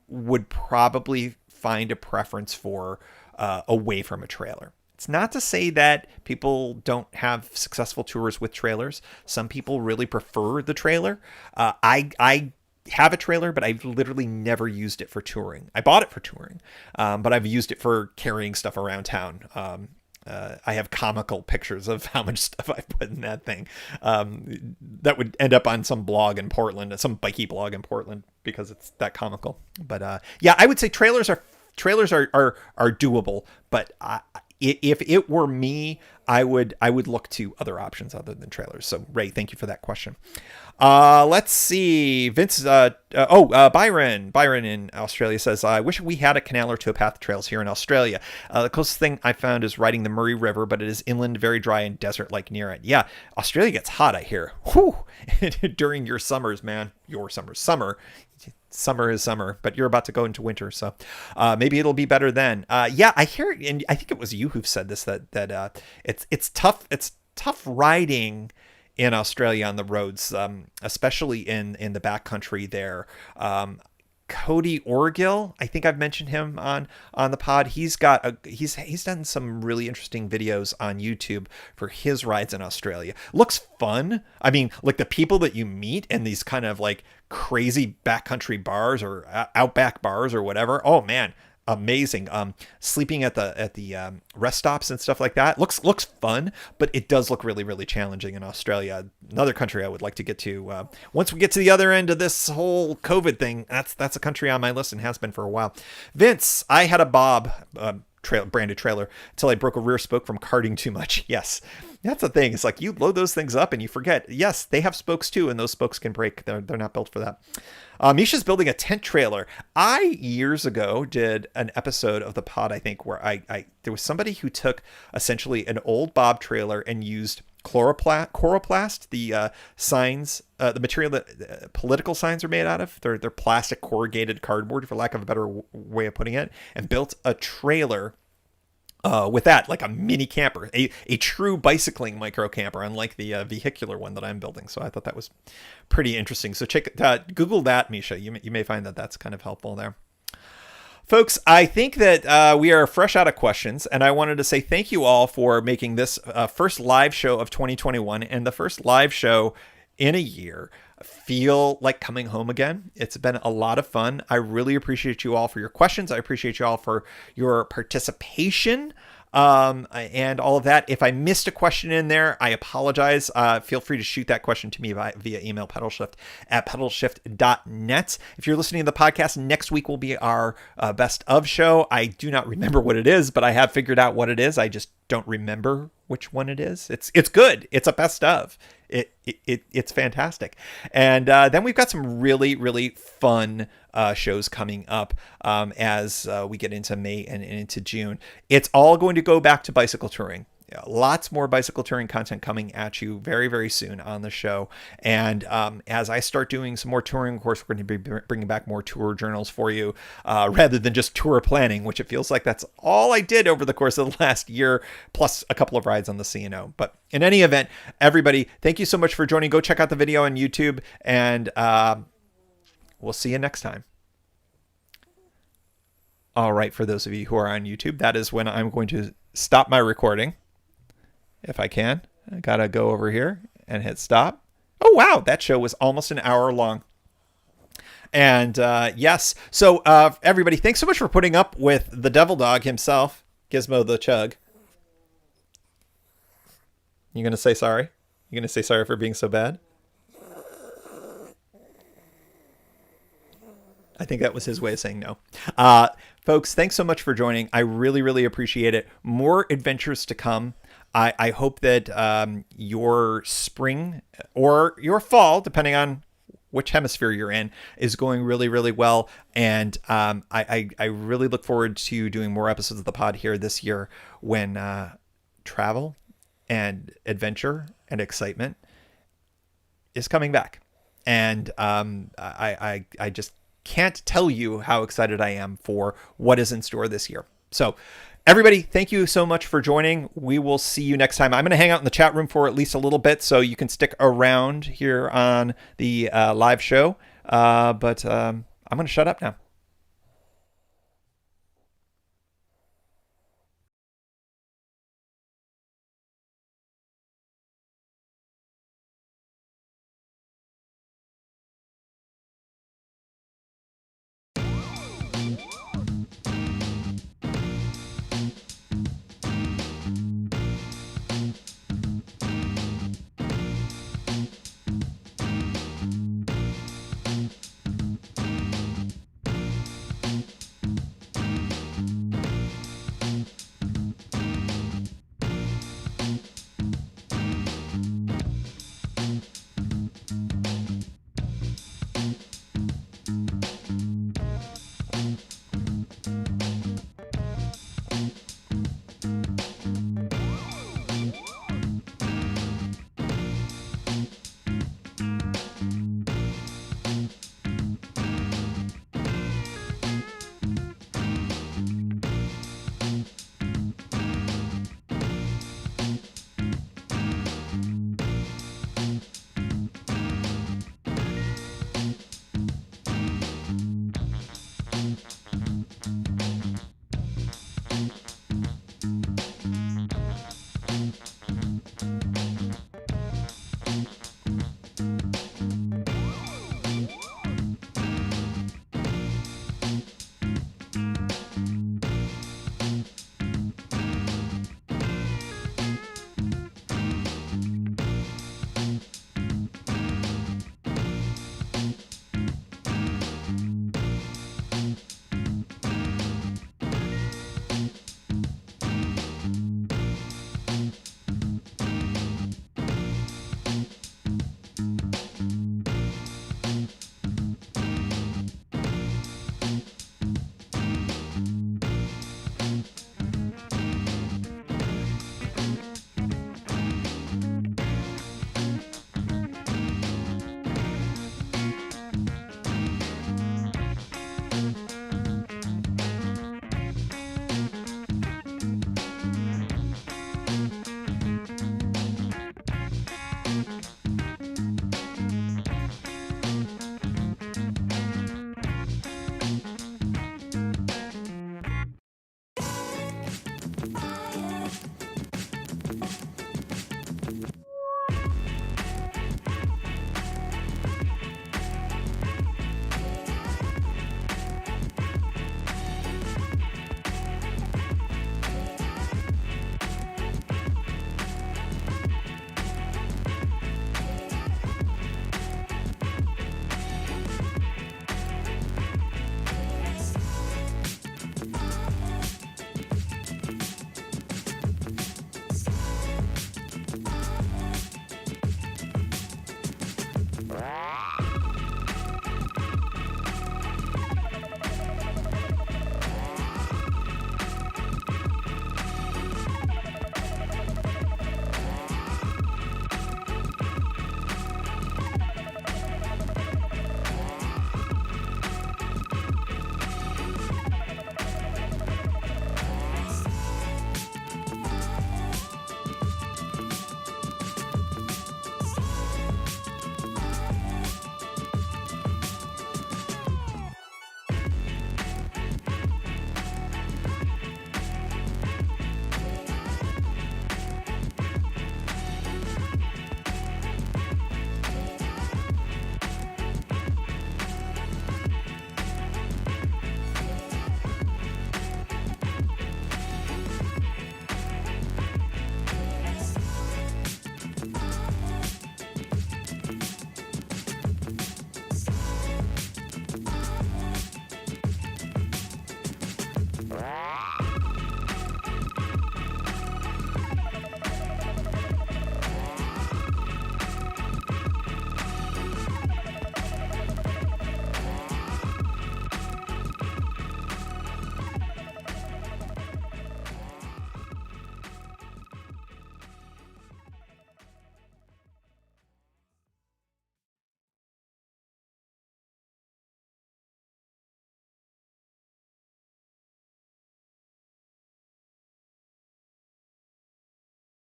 would probably find a preference for away from a trailer. It's not to say that people don't have successful tours with trailers. Some people really prefer the trailer. I have a trailer, but I've literally never used it for touring. I bought it for touring, but I've used it for carrying stuff around town. I have comical pictures of how much stuff I put in that thing. That would end up on some blog in Portland, some bikey blog in Portland, because it's that comical. But yeah, I would say trailers are doable. But if it were me, I would look to other options other than trailers. So Ray, thank you for that question. Let's see. Vince, Byron in Australia says, I wish we had a canal or towpath trails here in Australia. The closest thing I found is riding the Murray River, but it is inland, very dry, and desert-like near it. Yeah, Australia gets hot, I hear. Whew. During your summers, man. Summer is summer, but you're about to go into winter, so maybe it'll be better then. Yeah, I hear, and I think it was you who said this, that it's tough. It's tough riding in Australia on the roads, especially in the backcountry there. Cody Orgill, I think I've mentioned him on the pod. He's done some really interesting videos on YouTube for his rides in Australia. Looks fun. I mean, like the people that you meet in these kind of like crazy backcountry bars or outback bars or whatever. Oh man, amazing. Sleeping at the rest stops and stuff like that looks fun, but it does look really, really challenging in Australia. Another country I would like to get to once we get to the other end of this whole COVID thing. That's a country on my list and has been for a while. Vince, I had a Bob branded trailer until I broke a rear spoke from carting too much. Yes, that's the thing. It's like you load those things up and you forget. Yes, they have spokes too, and those spokes can break. They're not built for that. Misha's building a tent trailer. I years ago did an episode of the pod, I think, where there was somebody who took essentially an old Bob trailer and used chloroplast, the signs, the material that political signs are made out of. They're plastic corrugated cardboard, for lack of a better way of putting it, and built a trailer with that, like a mini camper, a true bicycling micro camper, unlike the vehicular one that I'm building. So I thought that was pretty interesting. So Google that, Misha. You may find that that's kind of helpful there. Folks, I think that we are fresh out of questions, and I wanted to say thank you all for making this first live show of 2021 and the first live show in a year feel like coming home again. It's been a lot of fun. I really appreciate you all for your questions. I appreciate you all for your participation. And all of that. If I missed a question in there, I apologize. Feel free to shoot that question to me via email, pedalshift@pedalshift.net. If you're listening to the podcast, next week will be our best of show. I do not remember what it is, but I have figured out what it is. I just don't remember which one it is. It's good. It's a best of. It's fantastic. And then we've got some really, really fun shows coming up as we get into May and into June. It's all going to go back to bicycle touring. Lots more bicycle touring content coming at you very, very soon on the show. And as I start doing some more touring, of course, we're going to be bringing back more tour journals for you rather than just tour planning, which it feels like that's all I did over the course of the last year, plus a couple of rides on the C&O. But in any event, everybody, thank you so much for joining. Go check out the video on YouTube, and we'll see you next time. All right, for those of you who are on YouTube, that is when I'm going to stop my recording. If I can, I gotta go over here and hit stop. Oh, wow. That show was almost an hour long. And yes. So everybody, thanks so much for putting up with the devil dog himself, Gizmo the Chug. You going to say sorry? You going to say sorry for being so bad? I think that was his way of saying no. Folks, thanks so much for joining. I really, really appreciate it. More adventures to come. I hope that your spring or your fall, depending on which hemisphere you're in, is going really, really well. And I really look forward to doing more episodes of the pod here this year when travel and adventure and excitement is coming back. And I just can't tell you how excited I am for what is in store this year. So everybody, thank you so much for joining. We will see you next time. I'm going to hang out in the chat room for at least a little bit, so you can stick around here on the live show. But I'm going to shut up now.